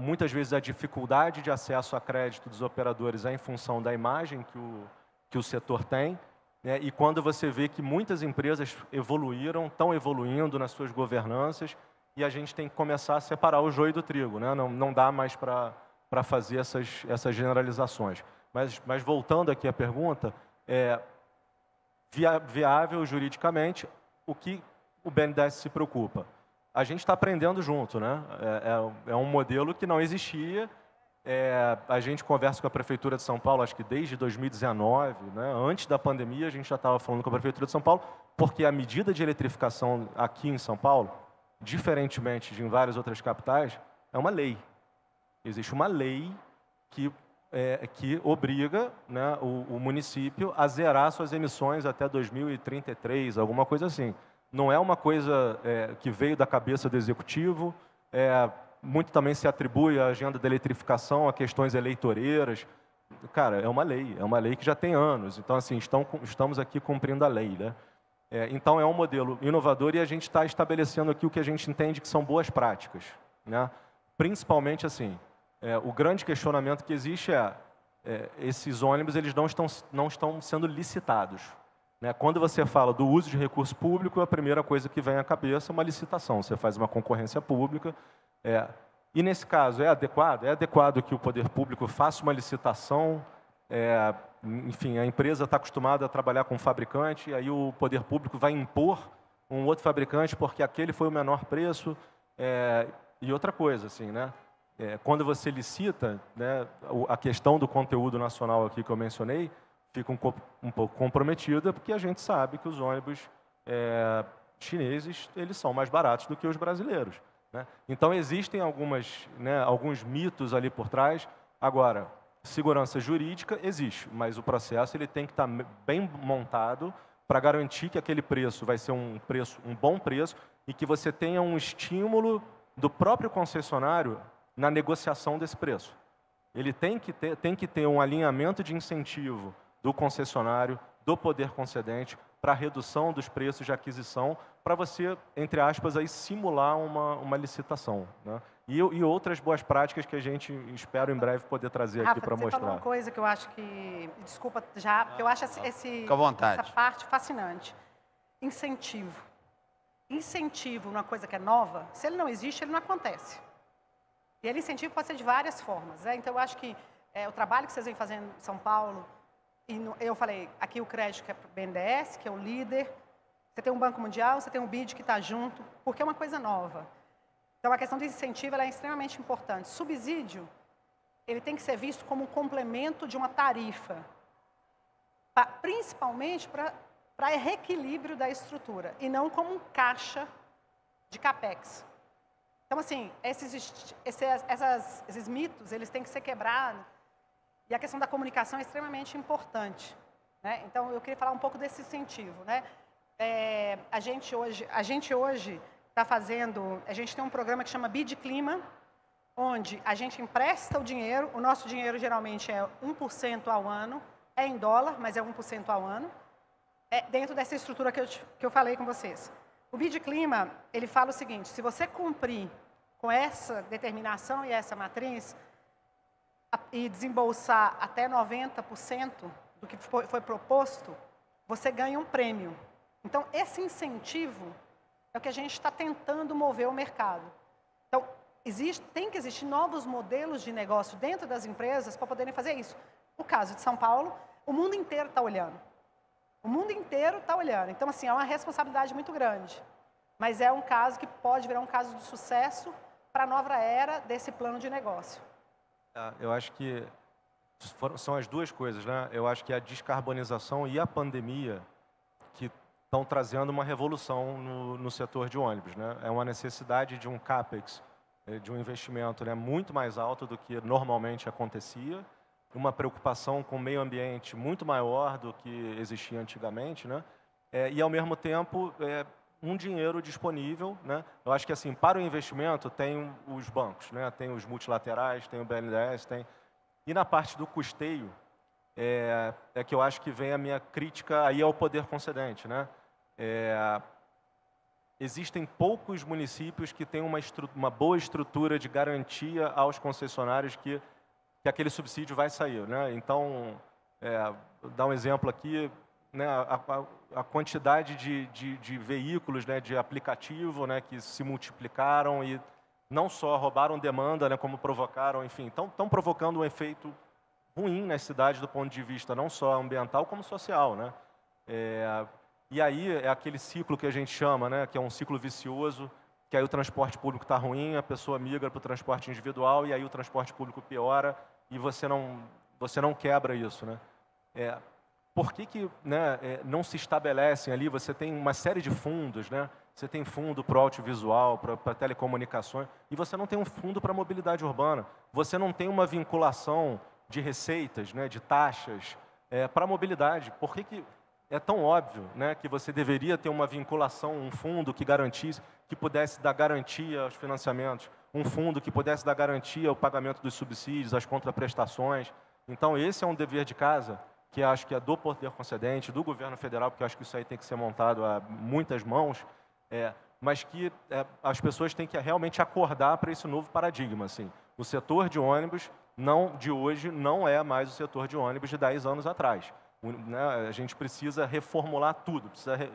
Speaker 3: Muitas vezes a dificuldade de acesso a crédito dos operadores é em função da imagem que o setor tem. E quando você vê que muitas empresas estão evoluindo nas suas governanças, e a gente tem que começar a separar o joio do trigo, né? Não dá mais para fazer essas generalizações. Mas voltando aqui à pergunta, viável juridicamente, o que o BNDES se preocupa? A gente está aprendendo junto, né? É um modelo que não existia. A gente conversa com a Prefeitura de São Paulo, acho que desde 2019, né? Antes da pandemia, a gente já estava falando com a Prefeitura de São Paulo, porque a medida de eletrificação aqui em São Paulo, diferentemente de em várias outras capitais, é uma lei. Existe uma lei que obriga, né, o município a zerar suas emissões até 2033, alguma coisa assim. Não é uma coisa que veio da cabeça do executivo, muito também se atribui à agenda da eletrificação, a questões eleitoreiras. Cara, é uma lei que já tem anos. Então, assim, estamos aqui cumprindo a lei, né? Então, é um modelo inovador e a gente está estabelecendo aqui o que a gente entende que são boas práticas, né? Principalmente, assim, o grande questionamento que existe esses ônibus eles não estão sendo licitados, né? Quando você fala do uso de recurso público, a primeira coisa que vem à cabeça é uma licitação. Você faz uma concorrência pública. E nesse caso, é adequado? É adequado que o poder público faça uma licitação? Enfim, a empresa está acostumada a trabalhar com um fabricante, e aí o poder público vai impor um outro fabricante porque aquele foi o menor preço. E outra coisa, assim, né? Quando você licita, né, a questão do conteúdo nacional aqui que eu mencionei fica um pouco comprometida, porque a gente sabe que os ônibus chineses eles são mais baratos do que os brasileiros, né? Então, existem alguns mitos ali por trás. Agora, segurança jurídica existe, mas o processo ele tem que estar bem montado para garantir que aquele preço vai ser um bom preço e que você tenha um estímulo do próprio concessionário na negociação desse preço. Ele tem que ter um alinhamento de incentivo do concessionário, do poder concedente, para a redução dos preços de aquisição, para você, entre aspas, aí, simular uma licitação, né? E outras boas práticas que a gente espera em breve poder trazer aqui para mostrar.
Speaker 4: Você falou uma coisa que eu acho que... Desculpa já, porque eu acho
Speaker 2: Fica à vontade.
Speaker 4: essa parte fascinante. Incentivo. Incentivo numa coisa que é nova, se ele não existe, ele não acontece. E ele incentivo pode ser de várias formas, né? Então, eu acho que o trabalho que vocês vêm fazendo em São Paulo, eu falei, aqui o crédito que é para o BNDES, que é o líder, você tem um Banco Mundial, você tem um BID que está junto, porque é uma coisa nova. Então, a questão do incentivo ela é extremamente importante. Subsídio, ele tem que ser visto como um complemento de uma tarifa, principalmente para reequilíbrio da estrutura, e não como um caixa de CAPEX. Então, assim, esses mitos, eles têm que ser quebrados, e a questão da comunicação é extremamente importante, né? Então, eu queria falar um pouco desse incentivo, né? A gente hoje está fazendo, a gente tem um programa que chama BID Clima, onde a gente empresta o dinheiro, o nosso dinheiro geralmente é 1% ao ano, é em dólar, mas é 1% ao ano, dentro dessa estrutura que eu falei com vocês. O BID Clima, ele fala o seguinte, se você cumprir com essa determinação e essa matriz, e desembolsar até 90% do que foi proposto, você ganha um prêmio. Então, esse incentivo é o que a gente está tentando mover o mercado. Então, tem que existir novos modelos de negócio dentro das empresas para poderem fazer isso. O caso de São Paulo, o mundo inteiro está olhando. O mundo inteiro está olhando. Então, assim, é uma responsabilidade muito grande. Mas é um caso que pode virar um caso de sucesso para a nova era desse plano de negócio.
Speaker 3: Eu acho que são as duas coisas, né? Eu acho que a descarbonização e a pandemia que estão trazendo uma revolução no setor de ônibus, né? É uma necessidade de um CAPEX, de um investimento, né, muito mais alto do que normalmente acontecia, uma preocupação com o meio ambiente muito maior do que existia antigamente, né? E, ao mesmo tempo, um dinheiro disponível, né? Eu acho que, assim, para o investimento, tem os bancos, né? Tem os multilaterais, tem o BNDES, E na parte do custeio, é que eu acho que vem a minha crítica aí ao poder concedente, né? Existem poucos municípios que têm uma boa estrutura de garantia aos concessionários que aquele subsídio vai sair, né? Então, dar um exemplo aqui, né, a quantidade de veículos, né, de aplicativo, né, que se multiplicaram e não só roubaram demanda, né, como provocaram, enfim, estão provocando um efeito ruim nas cidades do ponto de vista não só ambiental, como social, né? E aí é aquele ciclo que a gente chama, né, que é um ciclo vicioso, que aí o transporte público está ruim, a pessoa migra para o transporte individual e aí o transporte público piora e você não quebra isso, né? Por que né, não se estabelecem ali? Você tem uma série de fundos, né? Você tem fundo para o audiovisual, para telecomunicações, e você não tem um fundo para a mobilidade urbana. Você não tem uma vinculação de receitas, né, de taxas para a mobilidade. Por que é tão óbvio, né, que você deveria ter uma vinculação, um fundo que garantisse, que pudesse dar garantia aos financiamentos, um fundo que pudesse dar garantia ao pagamento dos subsídios, às contraprestações? Então, esse é um dever de casa que acho que é do poder concedente, do governo federal, porque acho que isso aí tem que ser montado a muitas mãos, mas que as pessoas têm que realmente acordar para esse novo paradigma. Assim. O setor de ônibus de hoje não é mais o setor de ônibus de 10 anos atrás. A gente precisa reformular tudo,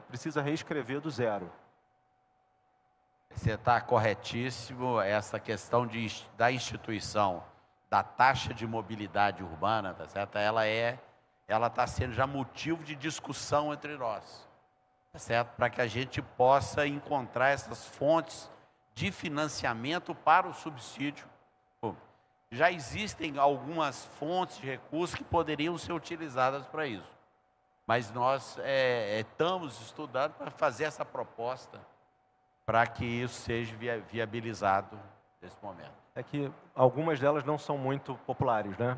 Speaker 3: precisa reescrever do zero.
Speaker 2: Você está corretíssimo, essa questão da instituição da taxa de mobilidade urbana, tá certo? Ela está sendo já motivo de discussão entre nós, tá certo? Para que a gente possa encontrar essas fontes de financiamento para o subsídio público. Já existem algumas fontes de recursos que poderiam ser utilizadas para isso, mas nós estamos estudando para fazer essa proposta para que isso seja viabilizado nesse momento.
Speaker 3: É que algumas delas não são muito populares, né?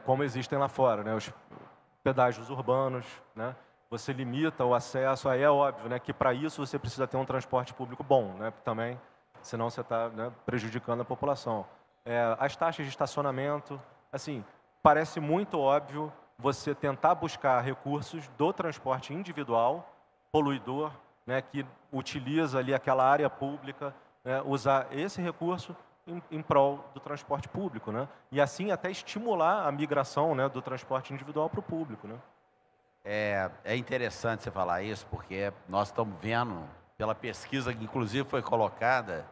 Speaker 3: Como existem lá fora, né? Os pedágios urbanos, né? Você limita o acesso, aí é óbvio, né? Que para isso você precisa ter um transporte público bom, né? Também, senão você está, né, prejudicando a população. As taxas de estacionamento, assim, parece muito óbvio você tentar buscar recursos do transporte individual, poluidor, né? Que utiliza ali aquela área pública, né? Usar esse recurso em prol do transporte público, né? E assim até estimular a migração, né, do transporte individual para o público, né?
Speaker 2: É interessante você falar isso, porque nós estamos vendo, pela pesquisa que inclusive foi colocada,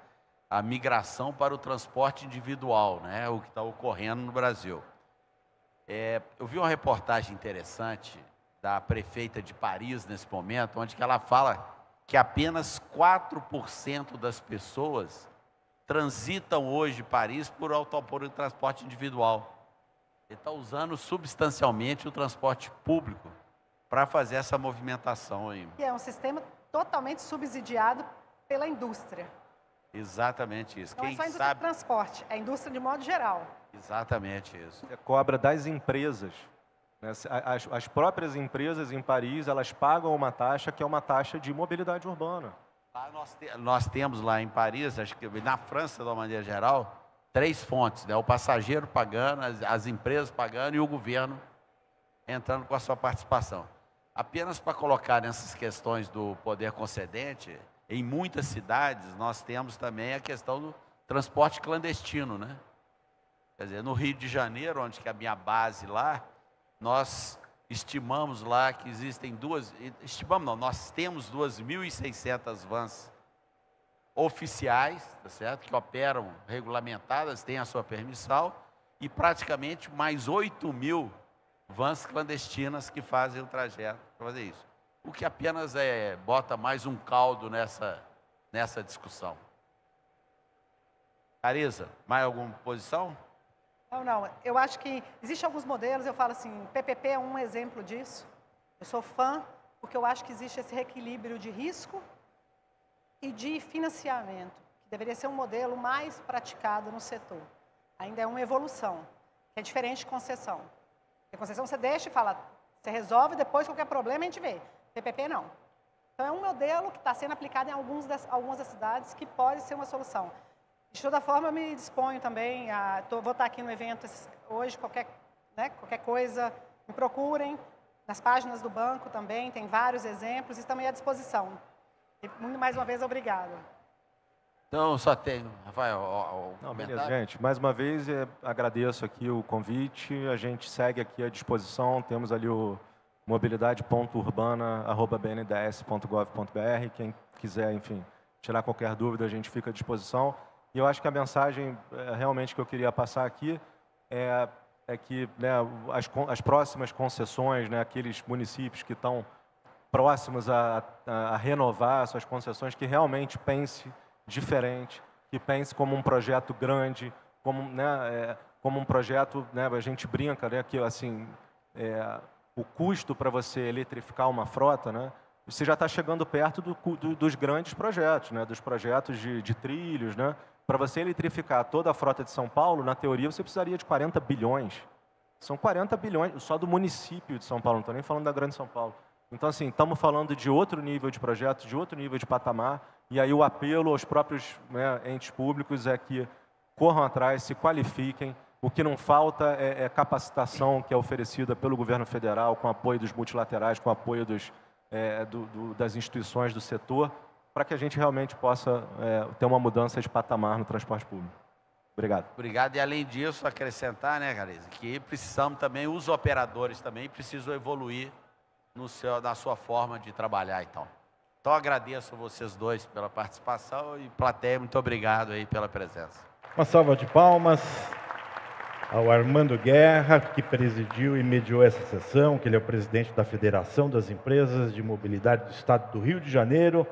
Speaker 2: a migração para o transporte individual, né? O que está ocorrendo no Brasil. Eu vi uma reportagem interessante da prefeita de Paris nesse momento, onde que ela fala que apenas 4% das pessoas transitam hoje Paris por transporte individual. Ele está usando substancialmente o transporte público para fazer essa movimentação aí.
Speaker 4: E é um sistema totalmente subsidiado pela indústria.
Speaker 2: Exatamente isso.
Speaker 4: Não é só a indústria de transporte, é a indústria de modo geral.
Speaker 2: Exatamente isso.
Speaker 3: Cobra das empresas. Né? As próprias empresas em Paris, elas pagam uma taxa que é uma taxa de mobilidade urbana.
Speaker 2: Lá nós temos lá em Paris, acho que na França, de uma maneira geral, 3 fontes, né? O passageiro pagando, as empresas pagando e o governo entrando com a sua participação. Apenas para colocar nessas questões do poder concedente, em muitas cidades nós temos também a questão do transporte clandestino, né? Quer dizer, no Rio de Janeiro, onde que é a minha base lá, nós estimamos lá que existem nós temos 2.600 vans oficiais, tá certo? Que operam regulamentadas, têm a sua permissão, e praticamente mais 8.000 vans clandestinas que fazem o trajeto para fazer isso. O que apenas bota mais um caldo nessa discussão. Cariza, mais alguma posição?
Speaker 4: Não. Eu acho que existem alguns modelos, eu falo assim, PPP é um exemplo disso. Eu sou fã, porque eu acho que existe esse reequilíbrio de risco e de financiamento, que deveria ser um modelo mais praticado no setor. Ainda é uma evolução, que é diferente de concessão. Porque concessão você deixa e fala, você resolve, depois qualquer problema a gente vê. PPP não. Então é um modelo que está sendo aplicado em algumas das cidades que pode ser uma solução. De toda forma, eu me disponho também, vou estar aqui no evento hoje, qualquer coisa, me procurem, nas páginas do banco também, tem vários exemplos, e também à disposição. E, mais uma vez, obrigada.
Speaker 2: Então, só tenho, Rafael,
Speaker 3: Não, beleza, gente. Mais uma vez, agradeço aqui o convite, a gente segue aqui à disposição, temos ali o mobilidade.urbana@bnds.gov.br, quem quiser, enfim, tirar qualquer dúvida, a gente fica à disposição. E eu acho que a mensagem realmente que eu queria passar aqui é que, né, as próximas concessões, né, aqueles municípios que estão próximos a renovar suas concessões, que realmente pense diferente, que pense como um projeto grande, como um projeto, né, a gente brinca, né, que assim, o custo para você eletrificar uma frota, né, você já está chegando perto dos grandes projetos, né, dos projetos de trilhos, né. Para você eletrificar toda a frota de São Paulo, na teoria, você precisaria de 40 bilhões. São 40 bilhões só do município de São Paulo, não estou nem falando da Grande São Paulo. Então, assim, estamos falando de outro nível de projeto, de outro nível de patamar, e aí o apelo aos próprios, né, entes públicos é que corram atrás, se qualifiquem. O que não falta é capacitação que é oferecida pelo governo federal, com apoio dos multilaterais, com apoio das instituições do setor, para que a gente realmente possa ter uma mudança de patamar no transporte público. Obrigado.
Speaker 2: Obrigado. E além disso, acrescentar, né, Cariza, que precisamos também, os operadores também precisam evoluir na sua forma de trabalhar, então. Então, agradeço a vocês dois pela participação e, plateia, muito obrigado aí pela presença.
Speaker 1: Uma salva de palmas ao Armando Guerra, que presidiu e mediou essa sessão, que ele é o presidente da Federação das Empresas de Mobilidade do Estado do Rio de Janeiro,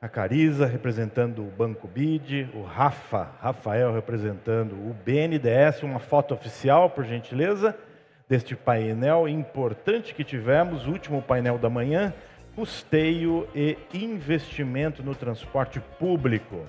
Speaker 1: a Cariza representando o Banco BID, o Rafael representando o BNDES, uma foto oficial, por gentileza, deste painel importante que tivemos, o último painel da manhã, custeio e investimento no transporte público.